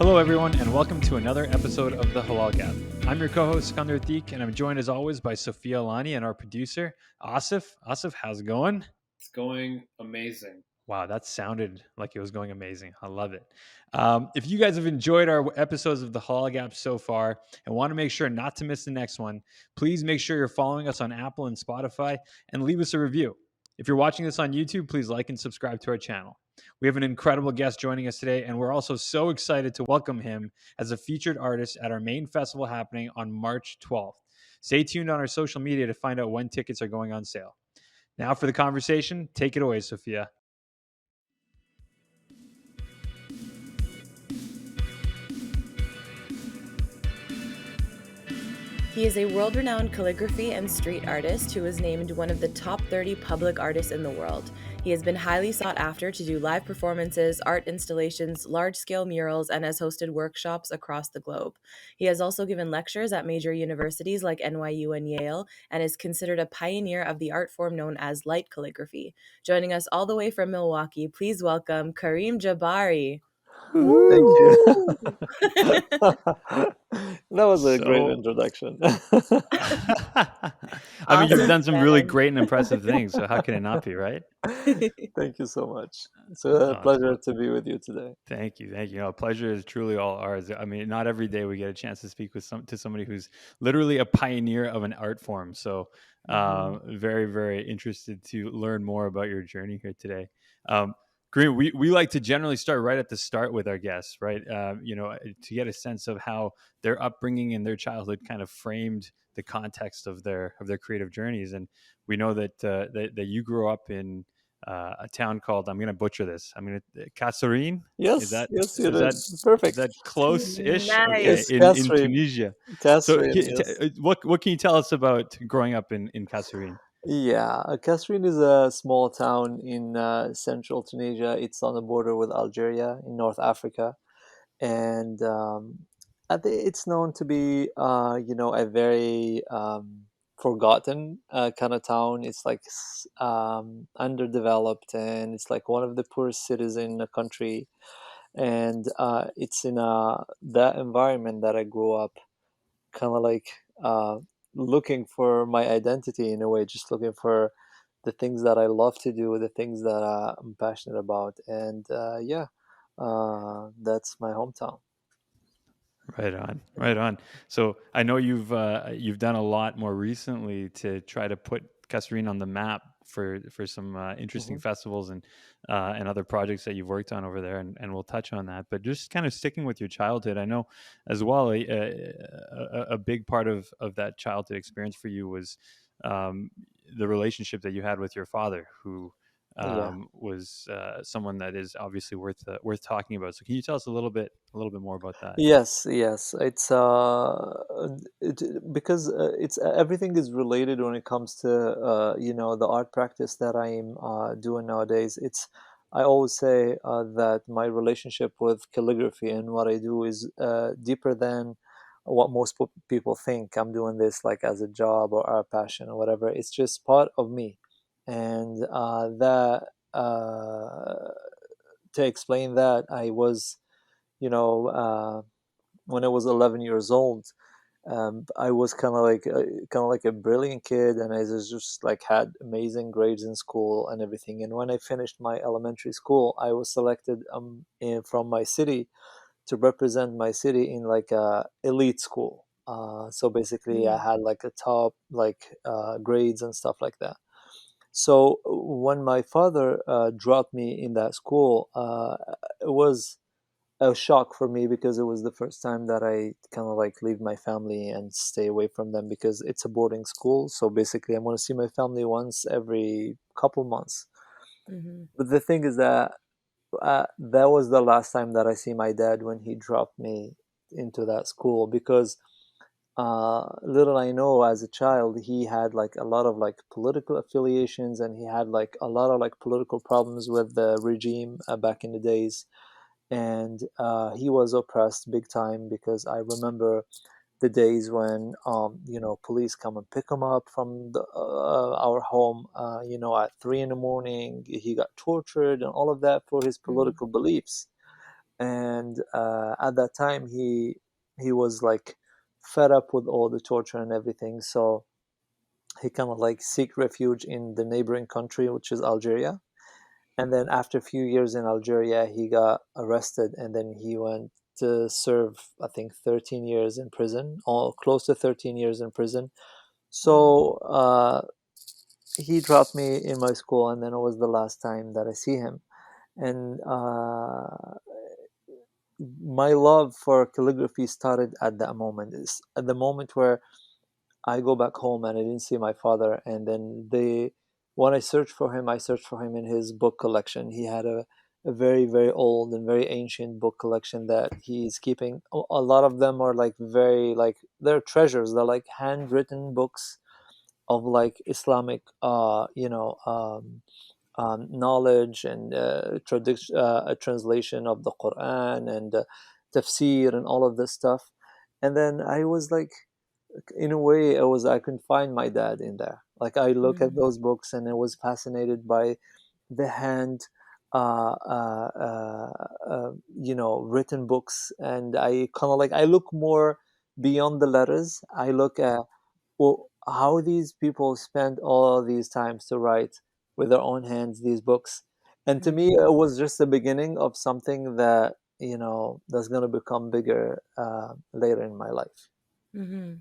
Hello, everyone, and welcome to another episode of the Halal Gap. I'm your co-host, Sikandar, and I'm joined, as always, by Sofia Alani and our producer, Asif. Asif, how's it going? It's going amazing. Wow, that sounded like it was going amazing. I love it. If you guys have enjoyed our episodes of the Halal Gap so far and want to make sure not to miss the next one, please make sure you're following us on Apple and Spotify and leave us a review. If you're watching this on YouTube, please like and subscribe to our channel. We have an incredible guest joining us today, and we're also so excited to welcome him as a featured artist at our main festival happening on March 12th. Stay tuned on our social media to find out when tickets are going on sale. Now for the conversation, take it away, Sofia. He is a world-renowned calligraphy and street artist who was named one of the top 30 public artists in the world. He has been highly sought after to do live performances, art installations, large-scale murals, and has hosted workshops across the globe. He has also given lectures at major universities like NYU and Yale, and is considered a pioneer of the art form known as light calligraphy. Joining us all the way from Milwaukee, please welcome Karim Jabbari. Thank you. That was a great introduction. I mean, you've done some really great and impressive things, so how can it not be, right? Thank you so much. It's a pleasure to be with you today. Thank you. No, pleasure is truly all ours. I mean, not every day we get a chance to speak with somebody who's literally a pioneer of an art form. So, very, very interested to learn more about your journey here today. Karim, we like to generally start right at the start with our guests, right? To get a sense of how their upbringing and their childhood kind of framed the context of their creative journeys. And we know that that you grew up in a town called, I'm going to butcher this, Kasserine? Yes, perfect. Is that close-ish? Nice. Okay, in Tunisia. Kasserine, What can you tell us about growing up in Kasserine? Yeah, Kasserine is a small town in central Tunisia. It's on the border with Algeria in North Africa, and I think it's known to be, a very forgotten kind of town. It's like underdeveloped, and it's like one of the poorest cities in the country. And it's in that environment that I grew up, kind of like looking for my identity in a way, just looking for the things that I love to do, the things that I'm passionate about, and that's my hometown. Right on. So I know you've done a lot more recently to try to put Kasserine on the map for some interesting festivals and other projects that you've worked on over there, and we'll touch on that. But just kind of sticking with your childhood, I know as well a big part of that childhood experience for you was the relationship that you had with your father, who was someone that is obviously worth talking about. So can you tell us a little bit more about that? Yes, it's because it's everything is related when it comes to the art practice that I'm doing nowadays. I always say that my relationship with calligraphy and what I do is deeper than what most people think. I'm doing this like as a job or a passion or whatever. It's just part of me, and to explain that, I was, when I was 11 years old, I was kind of like a brilliant kid, and I just like had amazing grades in school and everything. And when I finished my elementary school, I was selected from my city to represent my city in like a elite school. So basically, I had like a top grades and stuff like that. So when my father dropped me in that school, it was a shock for me, because it was the first time that I kind of like leave my family and stay away from them, because it's a boarding school. So basically, I'm going to see my family once every couple months. But the thing is that that was the last time that I see my dad, when he dropped me into that school, because little I know, as a child, he had like a lot of like political affiliations, and he had like a lot of like political problems with the regime back in the days. And he was oppressed big time, because I remember the days when police come and pick him up from our home at 3 a.m. He got tortured and all of that for his political beliefs. and at that time he was like fed up with all the torture and everything, so he kind of like seek refuge in the neighboring country, which is Algeria. And then after a few years in Algeria, he got arrested, and then he went to serve, I think, 13 years in prison, or close to 13 years in prison. So he dropped me in my school, and then it was the last time that I see him. And my love for calligraphy started at that moment. It's at the moment where I go back home and I didn't see my father, and then when I searched for him, I searched for him in his book collection. He had a very, very old and very ancient book collection that he's keeping. A lot of them are like very like they're treasures. They're like handwritten books of like Islamic knowledge and a translation of the Quran and tafsir and all of this stuff. And then I was like, in a way, I could find my dad in there. Like I look at those books and I was fascinated by the hand, written books, and I kind of like I look more beyond the letters. I look at, well, how these people spend all these times to write with their own hands these books. And to me, it was just the beginning of something that that's going to become bigger later in my life. Mm-hmm.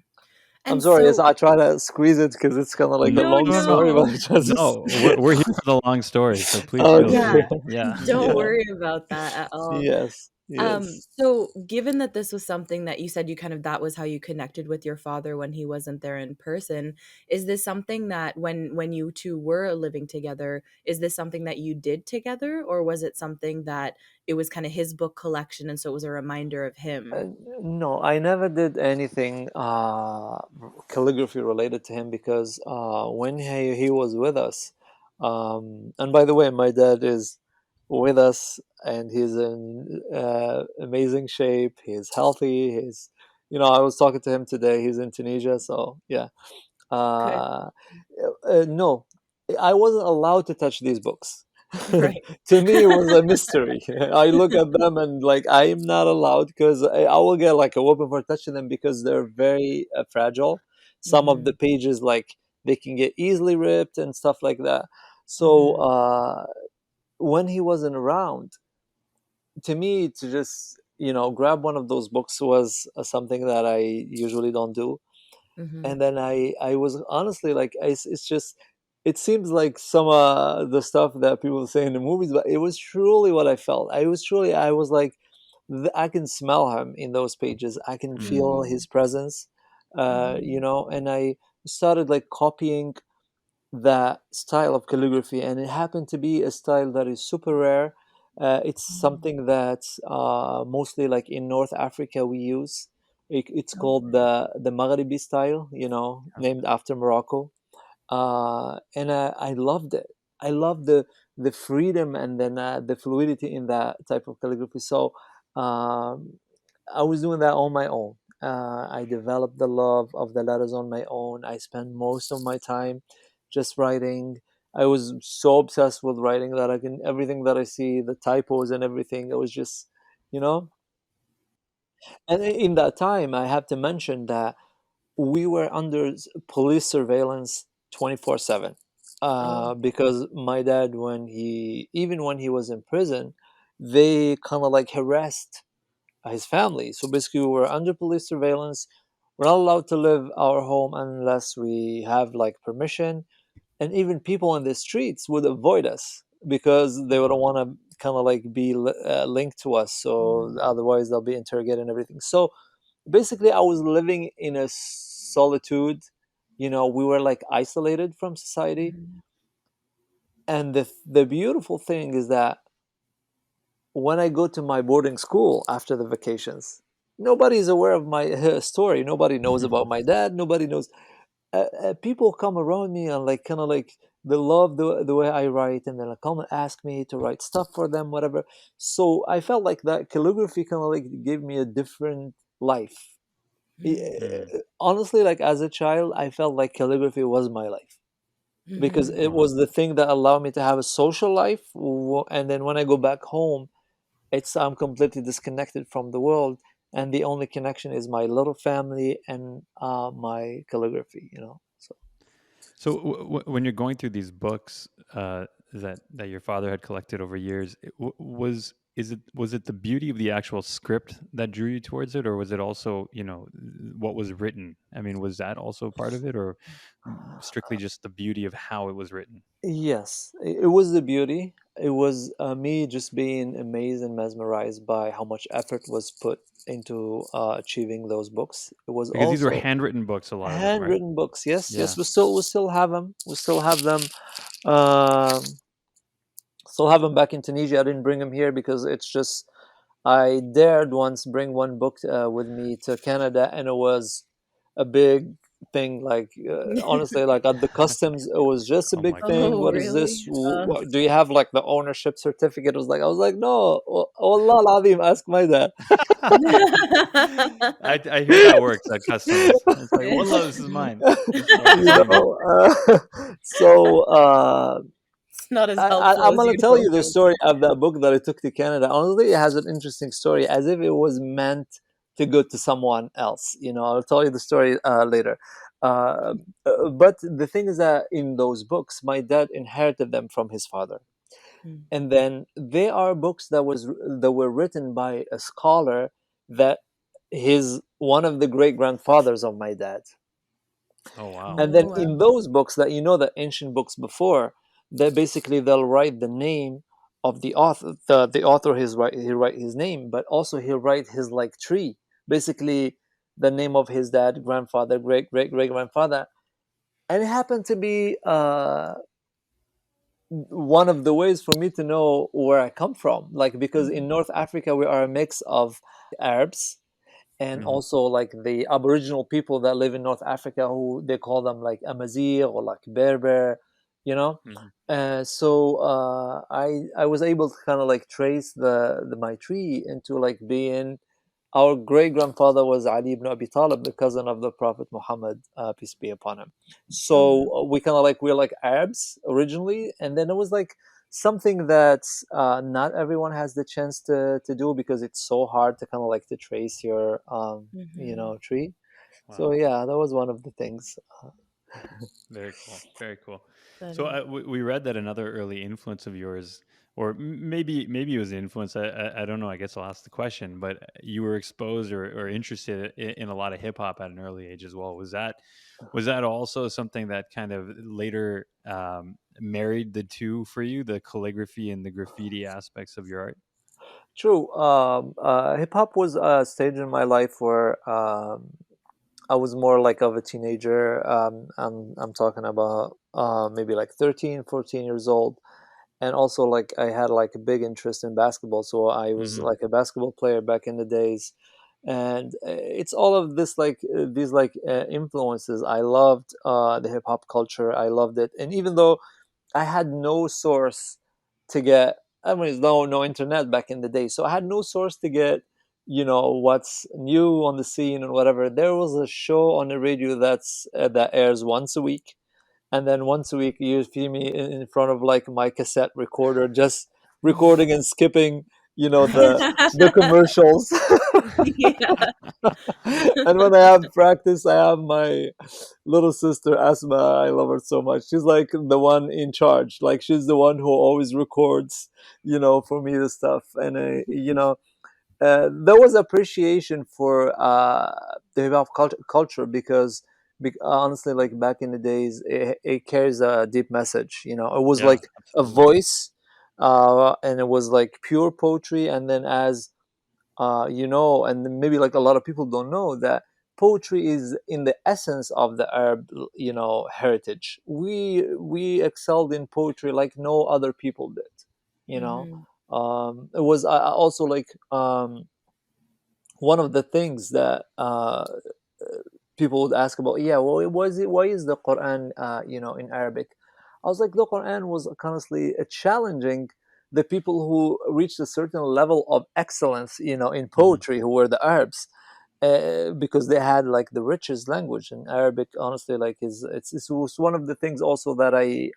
I'm And sorry, yes, so, I try to squeeze it because it's kind of like a No, long no, no, story, no, but it was just no. We're here for the long story, so please feel yeah, free. okay. Yeah. don't Yeah. worry about that at all. Yes. Yes. So given that this was something that you said you kind of that was how you connected with your father when he wasn't there in person, is this something that when you two were living together, is this something that you did together, or was it something that it was kind of his book collection and so it was a reminder of him? Uh, no, I never did anything calligraphy related to him because when he was with us, and by the way, my dad is with us and he's in amazing shape. He's healthy. I was talking to him today. He's in Tunisia, so yeah. Good. Uh, no, I wasn't allowed to touch these books. Right. To me, it was a mystery. I look at them and like I am not allowed because I will get like a whooping for touching them because they're very fragile. Some of the Mhm. pages like they can get easily ripped and stuff like that. So Mhm. when he wasn't around, to me to just grab one of those books was something that I usually don't do. Mhm. And then I was honestly like it's just it seems like some the stuff that people say in the movies, but it was truly what I felt. I was like I can smell him in those pages. I can feel Mhm. his presence, Mhm. and I started like copying that style of calligraphy, and it happened to be a style that is super rare. It's Mhm. something that mostly like in North Africa we use. It's called Okay. the Maghribi style, Yeah. named after Morocco. And I loved it. I loved the freedom and then the fluidity in that type of calligraphy. So um, I was doing that on my own. I developed the love of the letters on my own. I spent most of my time just writing. I was so obsessed with writing that I can everything that I see, the typos and everything. It was just, you know. And in that time, I have to mention that we were under police surveillance 24/7 Oh. because my dad, when he was in prison, they kind of like harassed his family. So basically, we were under police surveillance. We're not allowed to leave our home unless we have like permission, and even people in the streets would avoid us because they would want to kind of like be linked to us. So Mhm. otherwise, they'll be interrogated and everything. So basically I was living in a solitude. We were like isolated from society. Mhm. And the beautiful thing is that when I go to my boarding school after the vacations, nobody's aware of my story. Nobody knows about my dad. Nobody knows. People come around me and like kind of like they love the way I write, and they'll come and ask me to write stuff for them, whatever. So I felt like that calligraphy kind of like gave me a different life. Mhm. Honestly, like as a child, I felt like calligraphy was my life because Mhm. it was the thing that allowed me to have a social life. And then when I go back home, I'm completely disconnected from the world, and the only connection is my little family and my calligraphy. So So when you're going through these books that your father had collected over years, was it the beauty of the actual script that drew you towards it, or was it also what was written? I mean, was that also part of it, or strictly just the beauty of how it was written? yes, it was the beauty. It was me just being amazed and mesmerized by how much effort was put into achieving those books. It was Because these were also handwritten books, a lot of them, right? handwritten books. Yes, Yeah. yes, we still have them. We still have them. Um, Still have them back in Tunisia. I didn't bring them here because it's just I dared once bring one book with me to Canada, and it was a big thing. Like honestly, like at the customs, it was just a Oh big my thing. Oh, god. What is this? really? Do you have like the ownership certificate? It was like I was like, no, Allah Al-Azim, ask my dad. I hear that works at customs. It's like, wallah, this is mine. This is our You disagreement. know, so It's not as I, helpful I'm as gonna you'd tell you hope the it would story be. of that book that I took to Canada. Honestly, it has an interesting story, as if it was meant to go to someone else. I'll tell you the story later. Uh, but the thing is that in those books, my dad inherited them from his father, Mm. and then they are books that were written by a scholar that his one of the great grandfathers of my dad. Oh wow. And Oh, then wow. in those books that the ancient books before, that basically they'll write the name of the author. The author he write his name, but also he'll write his like tree, basically the name of his dad, grandfather, great great great grandfather. And it happened to be one of the ways for me to know where I come from, like because in North Africa we are a mix of Arabs and Hmm. also like the Aboriginal people that live in North Africa, who they call them like Amazigh or like Berber, you know. Hmm. I was able to kind of like trace the my tree into like being our great grandfather was Ali ibn Abi Talib, the cousin of the Prophet Muhammad, peace be upon him. Oh, wow. So we kind of like we're like Arabs originally, and then it was like something that not everyone has the chance to do because it's so hard to kind of like to trace your Mhm. tree. So Wow. yeah, that was one of the things. Very cool. Very cool. That So is. we read that another early influence of yours, or maybe it was an influence. I don't know. I guess I'll ask the question. But you were exposed or interested in a lot of hip hop at an early age as well. Was that also something that kind of later married the two for you, the calligraphy and the graffiti aspects of your art? True. Hip hop was a stage in my life where I was more like of a teenager. I'm talking about maybe like 13, 14 years old. And also like I had like a big interest in basketball. So I was Hmm. like a basketball player back in the days. And it's all of this like these like influences. I loved the hip hop culture. I loved it. And even though I had no source to get. I mean, no internet back in the day, so I had no source to get, what's new on the scene and whatever. There was a show on the radio that airs once a week, and then once a week you see me in front of like my cassette recorder, just recording and skipping, the commercials. Yeah. And when I have practice, I have my little sister Asma. I love her so much. She's like the one in charge. Like she's the one who always records, for me the stuff. And there was appreciation for the hip hop culture because, honestly, like back in the days, it carries a deep message. It was Yeah, like a absolutely. voice, and it was like pure poetry. And then as and maybe like a lot of people don't know that poetry is in the essence of the Arab, heritage. We excelled in poetry like no other people did. You know, Mhm. it was also like one of the things that people would ask about. Yeah, well, why is the Quran in Arabic? I was like, the Quran was constantly challenging the people who reached a certain level of excellence, in Hmm. poetry, who were the Arabs, because they had like the richest language. And Arabic, honestly, like it was one of the things also that I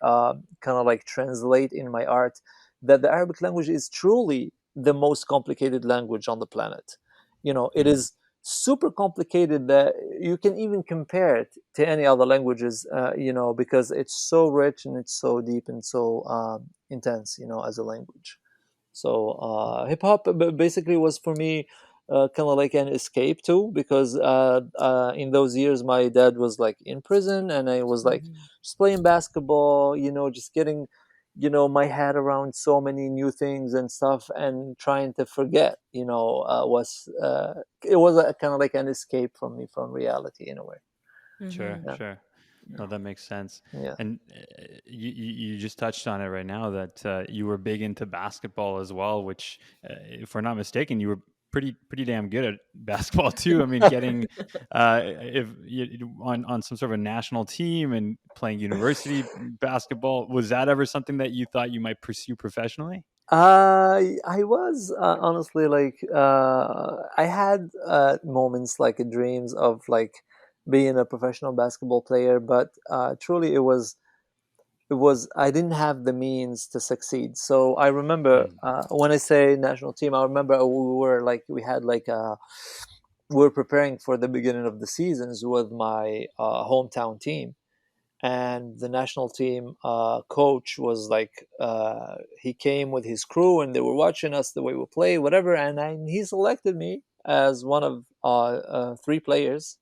kind of like translate in my art, that the Arabic language is truly the most complicated language on the planet. It Mhm. is super complicated that you can even compare it to any other languages, because it's so rich and it's so deep and so intense, as a language. So hip hop basically was for me kind of like an escape too, because in those years my dad was like in prison, and I was like Mhm. just playing basketball, just getting my head around so many new things and stuff, and trying to forget, was it was a kind of like an escape from me from reality in a way. Sure, Mhm. Yeah, sure. yeah, No, that makes sense. yeah. And you just touched on it right now that you were big into basketball as well, which, if we're not mistaken, you were pretty damn good at basketball too. I mean, getting if you, on some sort of a national team and playing university basketball, was that ever something that you thought you might pursue professionally? I was honestly like I had moments like dreams of like being a professional basketball player, but truly it was I didn't have the means to succeed. So I remember Mm. when I say national team, I remember we had like we were preparing for the beginning of the seasons with my hometown team, and the national team coach was like he came with his crew, and they were watching us the way we play whatever, and he selected me as one of three players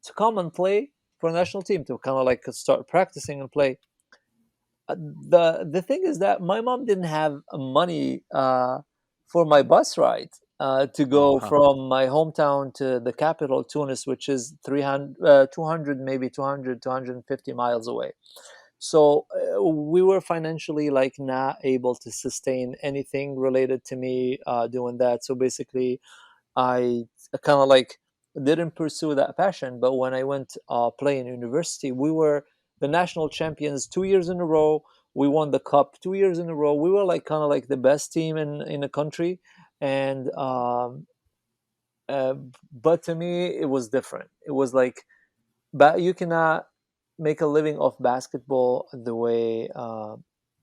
to come and play for a national team, to kind of like start practicing and play. The thing is that my mom didn't have money for my bus ride to Oh go wow. from my hometown to the capital, Tunis, which is 200, maybe 200, 250 miles away. So we were financially like not able to sustain anything related to me doing that. So basically, I kind of like didn't pursue that passion. But when I went play in university, we were the national champions 2 years in a row. We won the cup 2 years in a row. We were like kind of like the best team in the country, and uh, but to me it was different. It was like, but you cannot make a living off basketball the way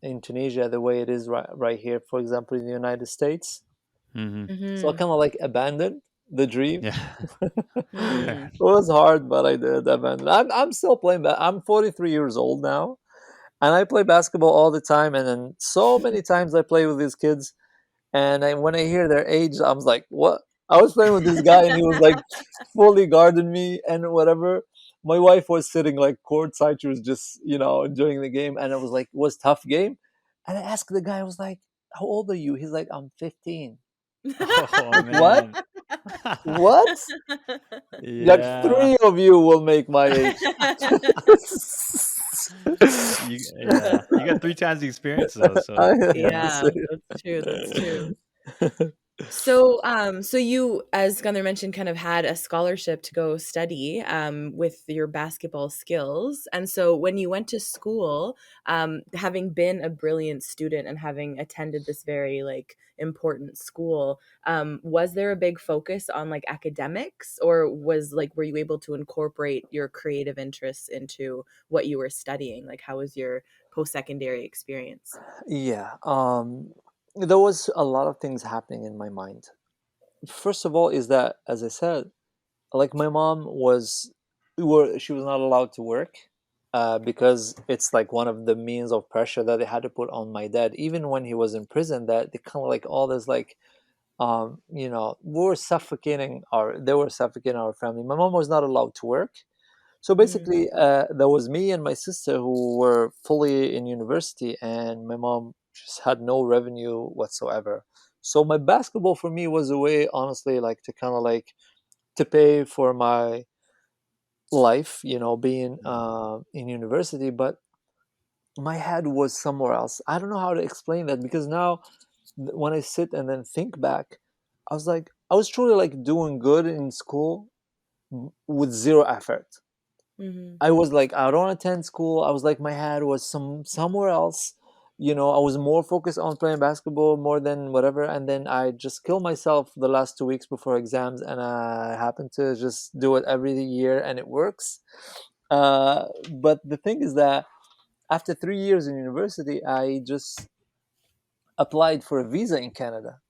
in Tunisia, the way it is right here, for example, in the United States. Hmm. So I Mhm. kind of like abandoned the dream. Yeah. Fair. Mm. It was hard, but I did abandon. I'm still playing. I'm 43 years old now, and I play basketball all the time. And then so many times I play with these kids, and when I hear their age, I'm like, what? I was playing with this guy, and he was like fully guarding me and whatever. My wife was sitting like courtside. She was just, enjoying the game. And it was like, it was tough game. And I asked the guy, I was like, how old are you? He's like, I'm 15. Oh Like, what? man. What? Like, Yeah. three of you will make my age. Yeah, you got three times the experience though, so yeah. Yeah, that's true, that's true. So you, as Gunther mentioned, kind of had a scholarship to go study with your basketball skills. And so when you went to school, having been a brilliant student and having attended this very like important school, was there a big focus on like academics, or were you able to incorporate your creative interests into what you were studying? Like, how was your post-secondary experience? Yeah, there was a lot of things happening in my mind. First of all, is that, as I said, like my mom was, she was not allowed to work because it's like one of the means of pressure that they had to put on my dad, even when he was in prison. That they kind of like all this like, they were suffocating our family. My mom was not allowed to work. So Mm. basically, there was me and my sister who were fully in university, and my mom just had no revenue whatsoever. So my basketball for me was a way, honestly, like to kind of like to pay for my life, being Mhm. in university. But my head was somewhere else. I don't know how to explain that, because now when I sit and then think back, I was truly like doing good in school with zero effort. Mhm. I was like, I don't attend school. I was like, my head was somewhere else. I was more focused on playing basketball more than whatever. And then I just killed myself the last 2 weeks before exams, and I happened to just do it every year, and it works. But the thing is that after 3 years in university, I just applied for a visa in Canada.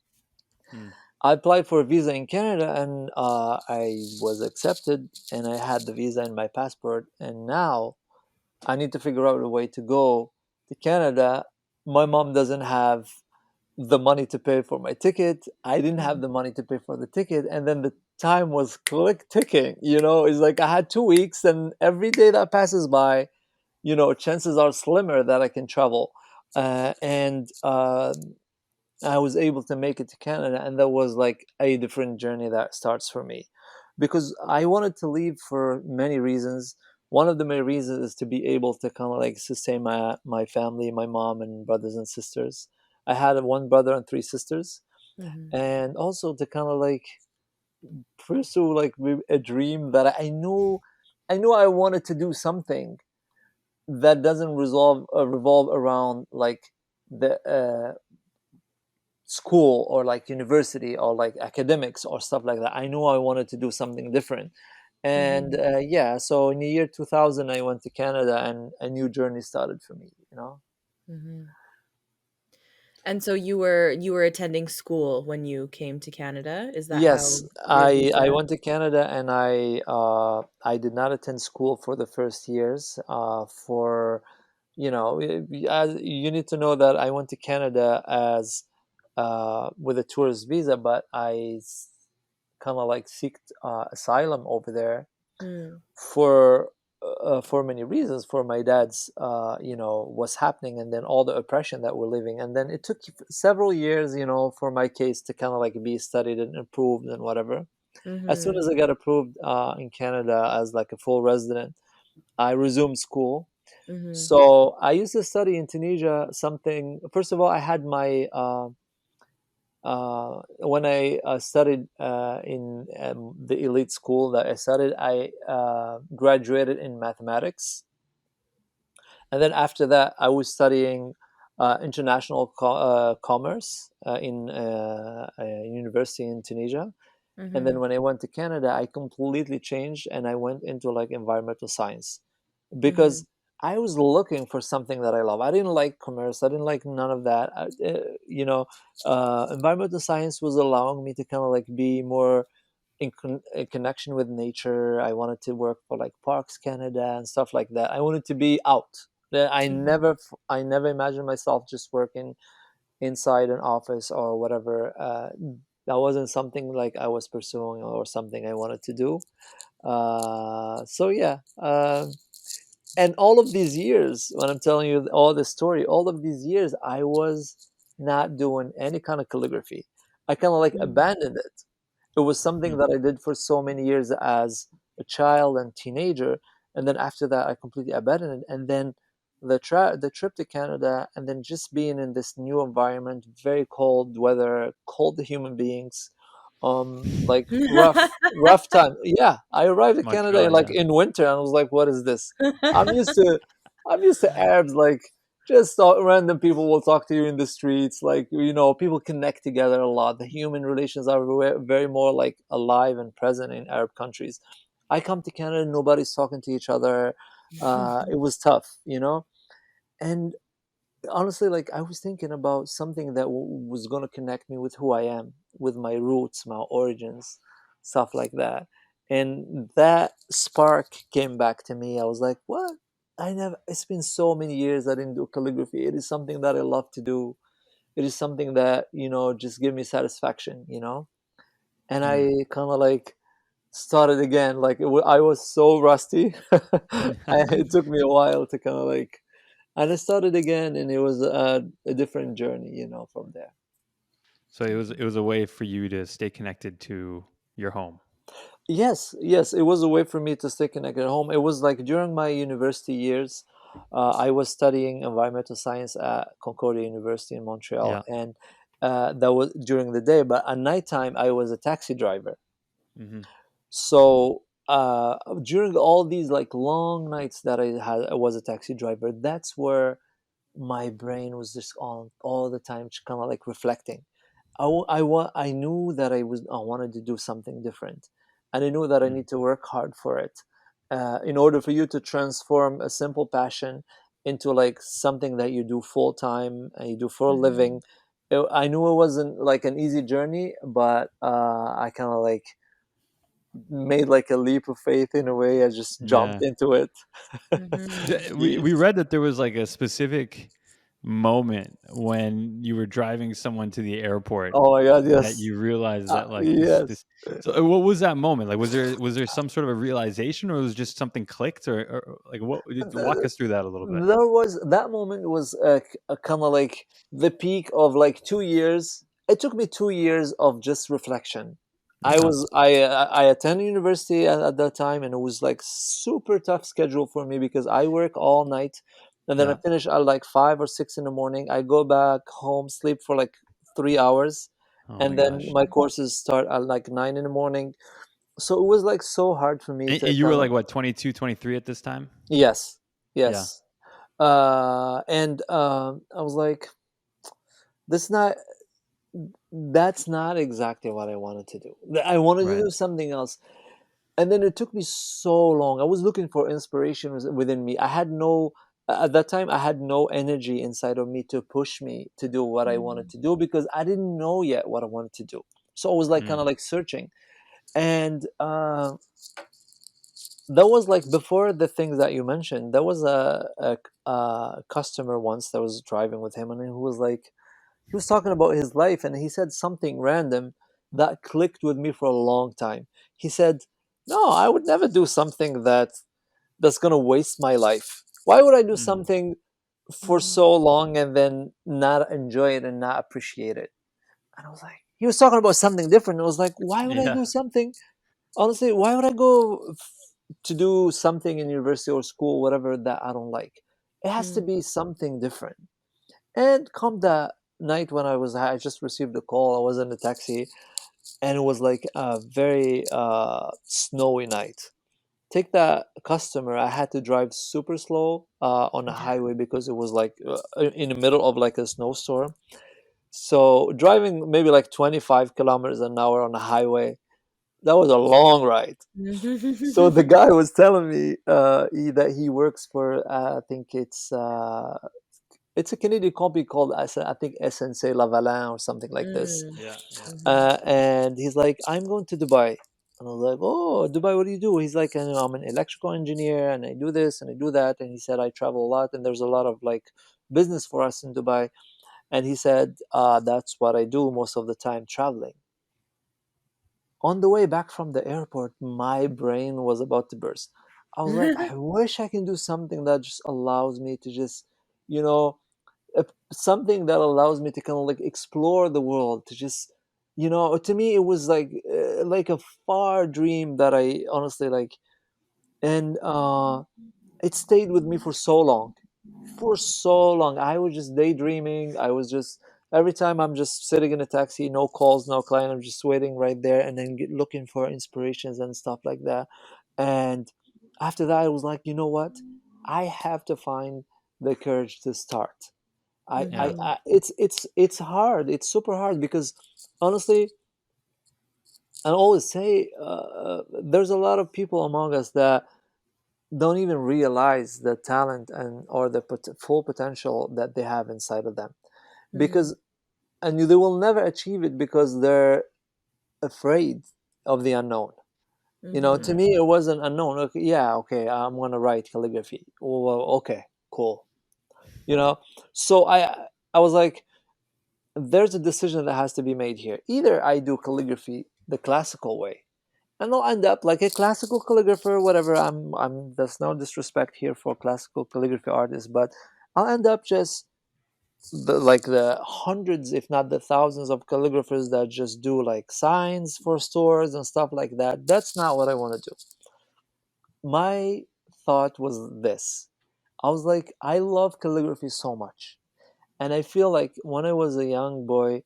Mm. I applied for a visa in Canada, and I was accepted, and I had the visa in my passport. And now I need to figure out a way to go to Canada. My mom doesn't have the money to pay for my ticket. I didn't have the money to pay for the ticket, and then the time was click ticking. It's like I had 2 weeks, and every day that passes by, chances are slimmer that I can travel. And I was able to make it to Canada, and that was like a different journey that starts for me, because I wanted to leave for many reasons. One of the main reasons is to be able to kind of like sustain my family, my mom and brothers and sisters. I had one brother and three sisters, Mhm. and also to kind of like pursue like a dream that I knew I wanted to do something that doesn't revolve around like the school or like university or like academics or stuff like that. I knew I wanted to do something different. And Mhm. yeah, so in the year 2000, I went to Canada, and a new journey started for me. Mhm. And so you were attending school when you came to Canada? Is that Yes, how your I visa? went to Canada, and I did not attend school for the first years. For as you need to know that I went to Canada as with a tourist visa, but I kind of like seeked asylum over there Mm. for many reasons. For my dad's what's happening, and then all the oppression that we're living, and then it took several years for my case to kind of like be studied and improved and whatever. As soon Mhm. as I got approved in Canada as like a full resident, I resumed school. Mhm. So I used to study in Tunisia something. First of all, I had my when I studied in the elite school that I studied, I graduated in mathematics, and then after that, I was studying international commerce in a university in Tunisia. And then Mhm. when I went to Canada, I completely changed, and I went into like environmental science, Mhm. because I was looking for something that I love. I didn't like commerce. I didn't like none of that. Environmental science was allowing me to kind of like be more in connection with nature. I wanted to work for like Parks Canada and stuff like that. I wanted to be out. Mhm. I never imagined myself just working inside an office or whatever. That wasn't something like I was pursuing or something I wanted to do. So yeah, and all of these years, when I'm telling you all this story, all of these years, I was not doing any kind of calligraphy. I kind of like Mhm. abandoned it. It was something Mhm. that I did for so many years as a child and teenager, and then after that, I completely abandoned it. And then the trip to Canada, and then just being in this new environment, very cold weather, cold human beings, like rough time. Yeah, I arrived in Canada Montreal, like yeah. in winter, and I was like, "What is this?" I'm used to I'm used to Arabs, like just random people will talk to you in the streets, like people connect together a lot. The human relations are very more like alive and present in Arab countries. I come to Canada, nobody's talking to each other. It was tough. And honestly, like I was thinking about something that was going to connect me with who I am, with my roots, my origins, stuff like that. And that spark came back to me. I was like, what? I never, it's been so many years I didn't do calligraphy. It is something that I love to do. It is something that, just give me satisfaction. And I Mm. kind of like started again. Like I was so rusty. It took me a while to kind of like, and I started again, and it was a different journey, from there. So it was a way for you to stay connected to your home. Yes, yes, it was a way for me to stay connected at home. It was like during my university years, I was studying environmental science at Concordia University in Montreal, Yeah. and that was during the day. But at nighttime, I was a taxi driver. Hmm. So during all these like long nights that I was a taxi driver, that's where my brain was just on all the time, kind of like reflecting. I knew that I wanted to do something different, and I knew that I Mm. need to work hard for it. In order for you to transform a simple passion into like something that you do full time and you do for a Mhm. living, I knew it wasn't like an easy journey, but I kind of like made like a leap of faith in a way. I just jumped Yeah. into it. We read that there was like a specific moment when you were driving someone to the airport Oh my God, that yes. you realized that like this Yes. so what was that moment? Like was there some sort of a realization, or was just something clicked, or like what walk us through that a little bit? There was that moment was a kind of like the peak of like 2 years. It took me 2 years of just reflection. Yeah. I attended university at that time, and it was like super tough schedule for me because I work all night, and then I Yeah. finish at like 5 or 6 in the morning. I go back home, sleep for like 3 hours, Oh my and then gosh. my courses start at like 9 in the morning. So it was like so hard for me to And you were kind like of. what, 22, 23 at this time? Yes, Yeah. yes. And I was like, this not that's not exactly what I wanted to do. I wanted to Right. do something else. And then it took me so long. I was looking for inspiration within me. I had no At that time I had no energy inside of me to push me to do what I wanted to do because I didn't know yet what I wanted to do. So I was like kind Mm. of like searching. And that was like before the things that you mentioned. There was a customer once that was driving with him, and he was like, he was talking about his life, and he said something random that clicked with me for a long time. He said, "No, I would never do something that's gonna waste my life. Why would I do Mm. something for so long and then not enjoy it and not appreciate it?" And I was like, he was talking about something different. I was like, why would I Yeah. do something? Honestly, why would I go to do something in university or school, whatever, that I don't like? It has to be something different. And come that night when I just received a call. I was in a taxi, and it was like a very snowy night. Take that customer. I had to drive super slow on a Yeah. highway because it was like in the middle of like a snowstorm. So driving maybe like 25 kilometers an hour on a highway, that was a long ride. So the guy was telling me that he works for I think it's a Canadian company called I think SNC Lavalin or something like this. Yeah. Yeah. And he's like, I'm going to Dubai. And I was like, oh, Dubai, what do you do? He's like, I'm an electrical engineer and I do this and I do that. And he said, I travel a lot and there's a lot of like business for us in Dubai. And he said, that's what I do most of the time, traveling. On the way back from the airport, my brain was about to burst. I was like, I wish I can do something that just allows me to just, you know, something that allows me to kind of like explore the world, to just, to me it was like a far dream that I honestly like. And it stayed with me for so long. I was just daydreaming. I was just every time I'm just sitting in a taxi, no calls, no client. I'm just waiting right there, and then looking for inspirations and stuff like that. And after that, I was like, you know what? I have to find the courage to start. Yeah. It's hard. It's super hard because honestly, I always say there's a lot of people among us that don't even realize the talent and or the full potential that they have inside of them because they will never achieve it because they're afraid of the unknown. To Right. me it wasn't unknown. Okay, yeah, okay, I'm gonna write calligraphy. Well, okay, cool. you know so I was like, there's a decision that has to be made here. Either I do calligraphy the classical way, and I'll end up like a classical calligrapher, whatever. I'm There's no disrespect here for classical calligraphy artists, but I'll end up just the hundreds, if not the thousands, of calligraphers that just do like signs for stores and stuff like that. That's not what I want to do. My thought was this. I was like, I love calligraphy so much, and I feel like when I was a young boy,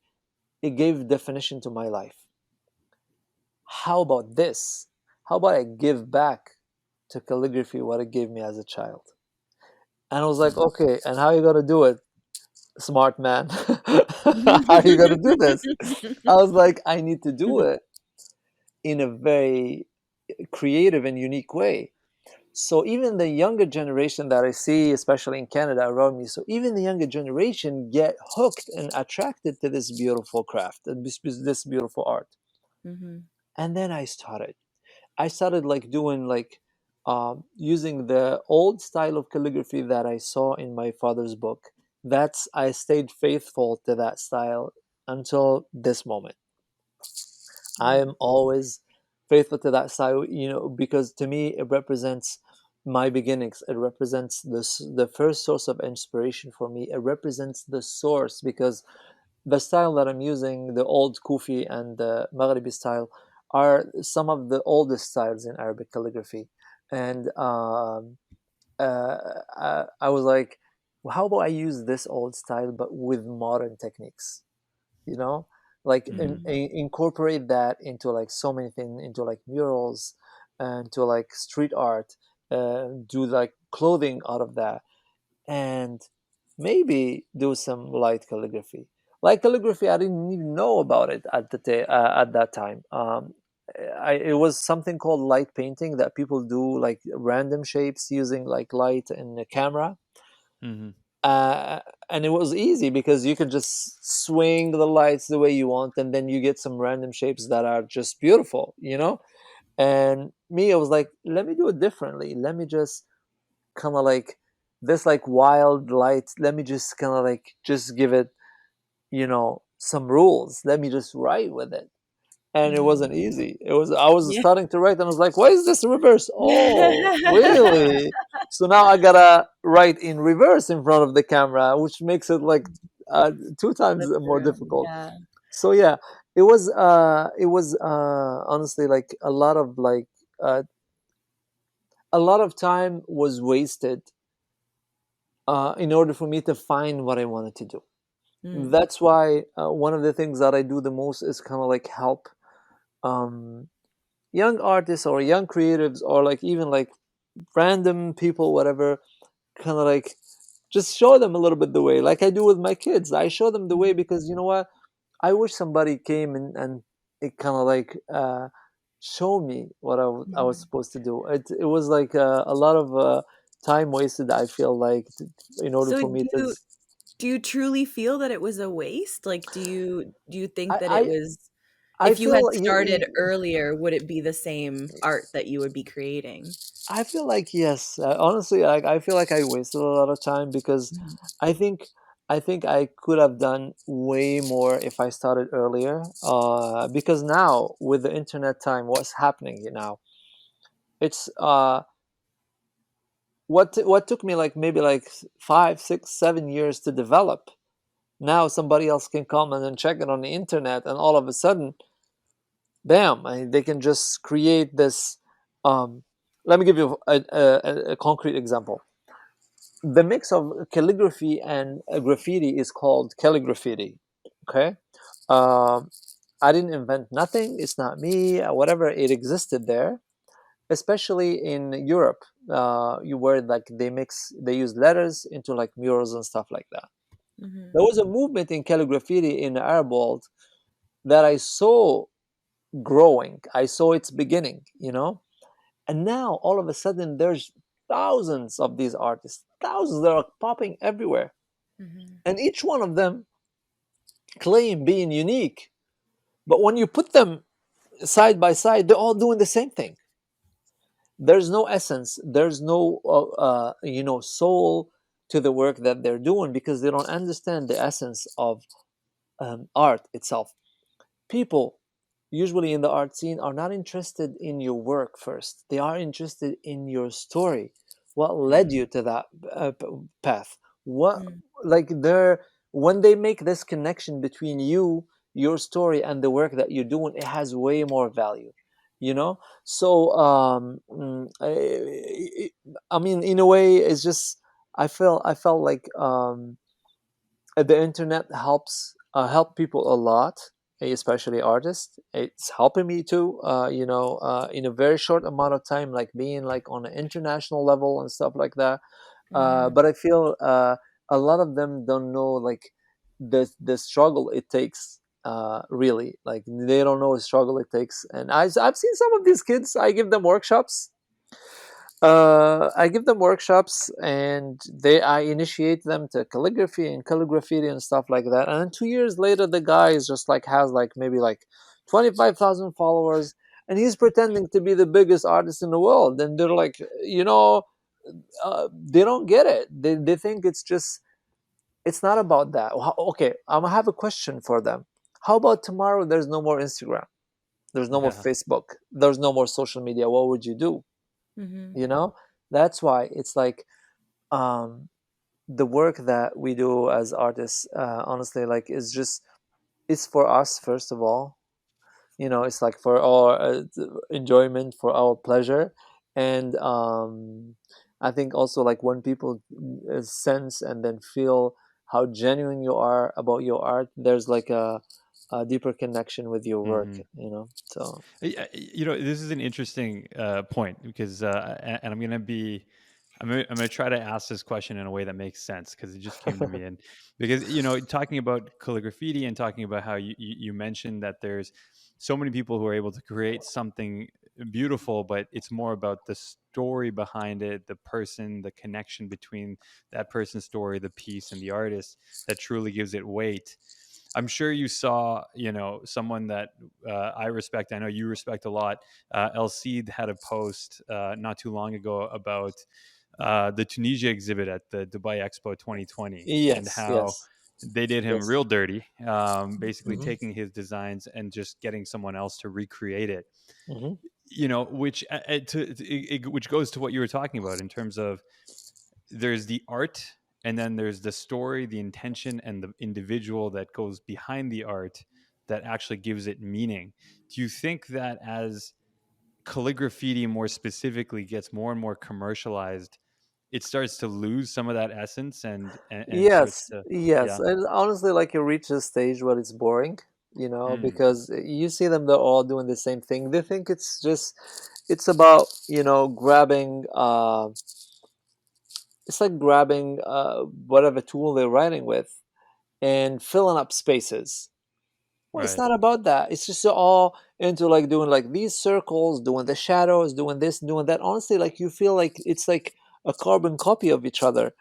it gave definition to my life. How about this? How about I give back to calligraphy what it gave me as a child? And I was like, okay, and how are you gonna do it, smart man? How are you gonna do this? I was like, I need to do it in a very creative and unique way. So even the younger generation that I see, especially in Canada around me, so even the younger generation get hooked and attracted to this beautiful craft and this beautiful art. Mm-hmm. And then I started like doing like using the old style of calligraphy that I saw in my father's book. That's I stayed faithful to that style until this moment. I am always faithful to that style, because to me it represents my beginnings. It represents the first source of inspiration for me. It represents the source because the style that I'm using, the old Kufi and the Maghribi style, are some of the oldest styles in Arabic calligraphy. And I was like, well, how about I use this old style but with modern techniques? You know, like Mm-hmm. incorporate that into like so many things, into like murals and to like street art, do like clothing out of that, and maybe do some light calligraphy. Light calligraphy, I didn't even know about it at that time. It was something called light painting that people do like random shapes using like light and a camera. Mm-hmm. uh, and it was easy because you could just swing the lights the way you want, and then you get some random shapes that are just beautiful. And me, I was like, let me do it differently. Let me just kind of like this like wild light. Let me just kind of like just give it, some rules. Let me just write with it. And it Mm-hmm. wasn't easy. I was Yeah. starting to write, and I was like, why is this reverse? Oh, really? So now I gotta write in reverse in front of the camera, which makes it like two times Flip more through. difficult. Yeah. So yeah, it was honestly like a lot of time was wasted in order for me to find what I wanted to do. Mm. That's why one of the things that I do the most is kind of like help um, young artists or young creatives or like even like random people, whatever, kind of like just show them a little bit the way, like I do with my kids. I show them the way because you know what? I wish somebody came and it kind of like show me what I was Mhm. supposed to do. It was like a lot of time wasted, I feel like, in order So for me to. do you truly feel that it was a waste? Like, do you think I, that it I, was, I if you had feel started earlier, would it be the same art that you would be creating? I feel like yes. Honestly, I feel like I wasted a lot of time because Mhm. I think I think I could have done way more if I started earlier. Because now with the internet time, what's happening now? It's what took me like maybe like 5, 6, 7 years to develop. Now somebody else can come and then check it on the internet, and all of a sudden, bam! They can just create this. Um, Let me give you a concrete example. The mix of calligraphy and graffiti is called calligraphy. Okay, um, I didn't invent nothing. It's not me. Whatever, it existed there, especially in Europe. You where like they use letters into like murals and stuff like that. Mhm. There was a movement in calligraphy in the Arab world that I saw growing. I saw its beginning. And now all of a sudden there's thousands of these artists, thousands that are popping everywhere. Mhm. And each one of them claim being unique. But when you put them side by side, they're all doing the same thing. There's no essence, there's no soul to the work that they're doing because they don't understand the essence of art itself. People usually in the art scene are not interested in your work first. They are interested in your story. What led Mhm. you to that path? What Mhm. like they're when they make this connection between you, your story, and the work that you're doing, it has way more value. So I mean, in a way, it's just I felt like the internet help people a lot, especially artists. It's helping me too, in a very short amount of time, like being like on an international level and stuff like that. Mhm. But I feel a lot of them don't know like the struggle it takes. Really, like they don't know the struggle it takes. And I've seen some of these kids. I give them workshops, I give them workshops, and I initiate them to calligraphy and calligraphy and stuff like that. And then 2 years later, the guy is just like has like maybe like 25,000 followers, and he's pretending to be the biggest artist in the world. And they're like, they don't get it. They think it's not about that. Okay, I'm gonna have a question for them. How about tomorrow? There's no more Instagram. There's no more Yeah. Facebook. There's no more social media. What would you do? Mhm. You know, that's why it's like um, the work that we do as artists, honestly, like is just it's for us first of all. It's like for our enjoyment, for our pleasure, and I think also like when people sense and then feel how genuine you are about your art, there's like a deeper connection with your work. Hmm. So This is an interesting point because, and I'm gonna try to ask this question in a way that makes sense because it just came to me, and because talking about calligraphy and talking about how you mentioned that there's so many people who are able to create something beautiful, but it's more about the story behind it, the person, the connection between that person's story, the piece, and the artist that truly gives it weight. I'm sure you saw, someone that I respect. I know you respect a lot. El Cid had a post not too long ago about the Tunisia exhibit at the Dubai Expo 2020 and yes, how yes, they did him yes. real dirty, basically Hmm. taking his designs and just getting someone else to recreate it. Hmm. Which goes to what you were talking about in terms of there's the art and then there's the story, the intention, and the individual that goes behind the art that actually gives it meaning. Do you think that as calligraphy more specifically gets more and more commercialized, it starts to lose some of that essence and starts Yes, to, yes. yeah. And honestly, like you reach a stage where it's boring, Mm, because you see them, they're all doing the same thing. They think it's about, grabbing, it's like grabbing whatever tool they're writing with and filling up spaces. Well, it's right. not about that. It's just all into like doing like these circles, doing the shadows, doing this, doing that. Honestly, like you feel like it's like a carbon copy of each other,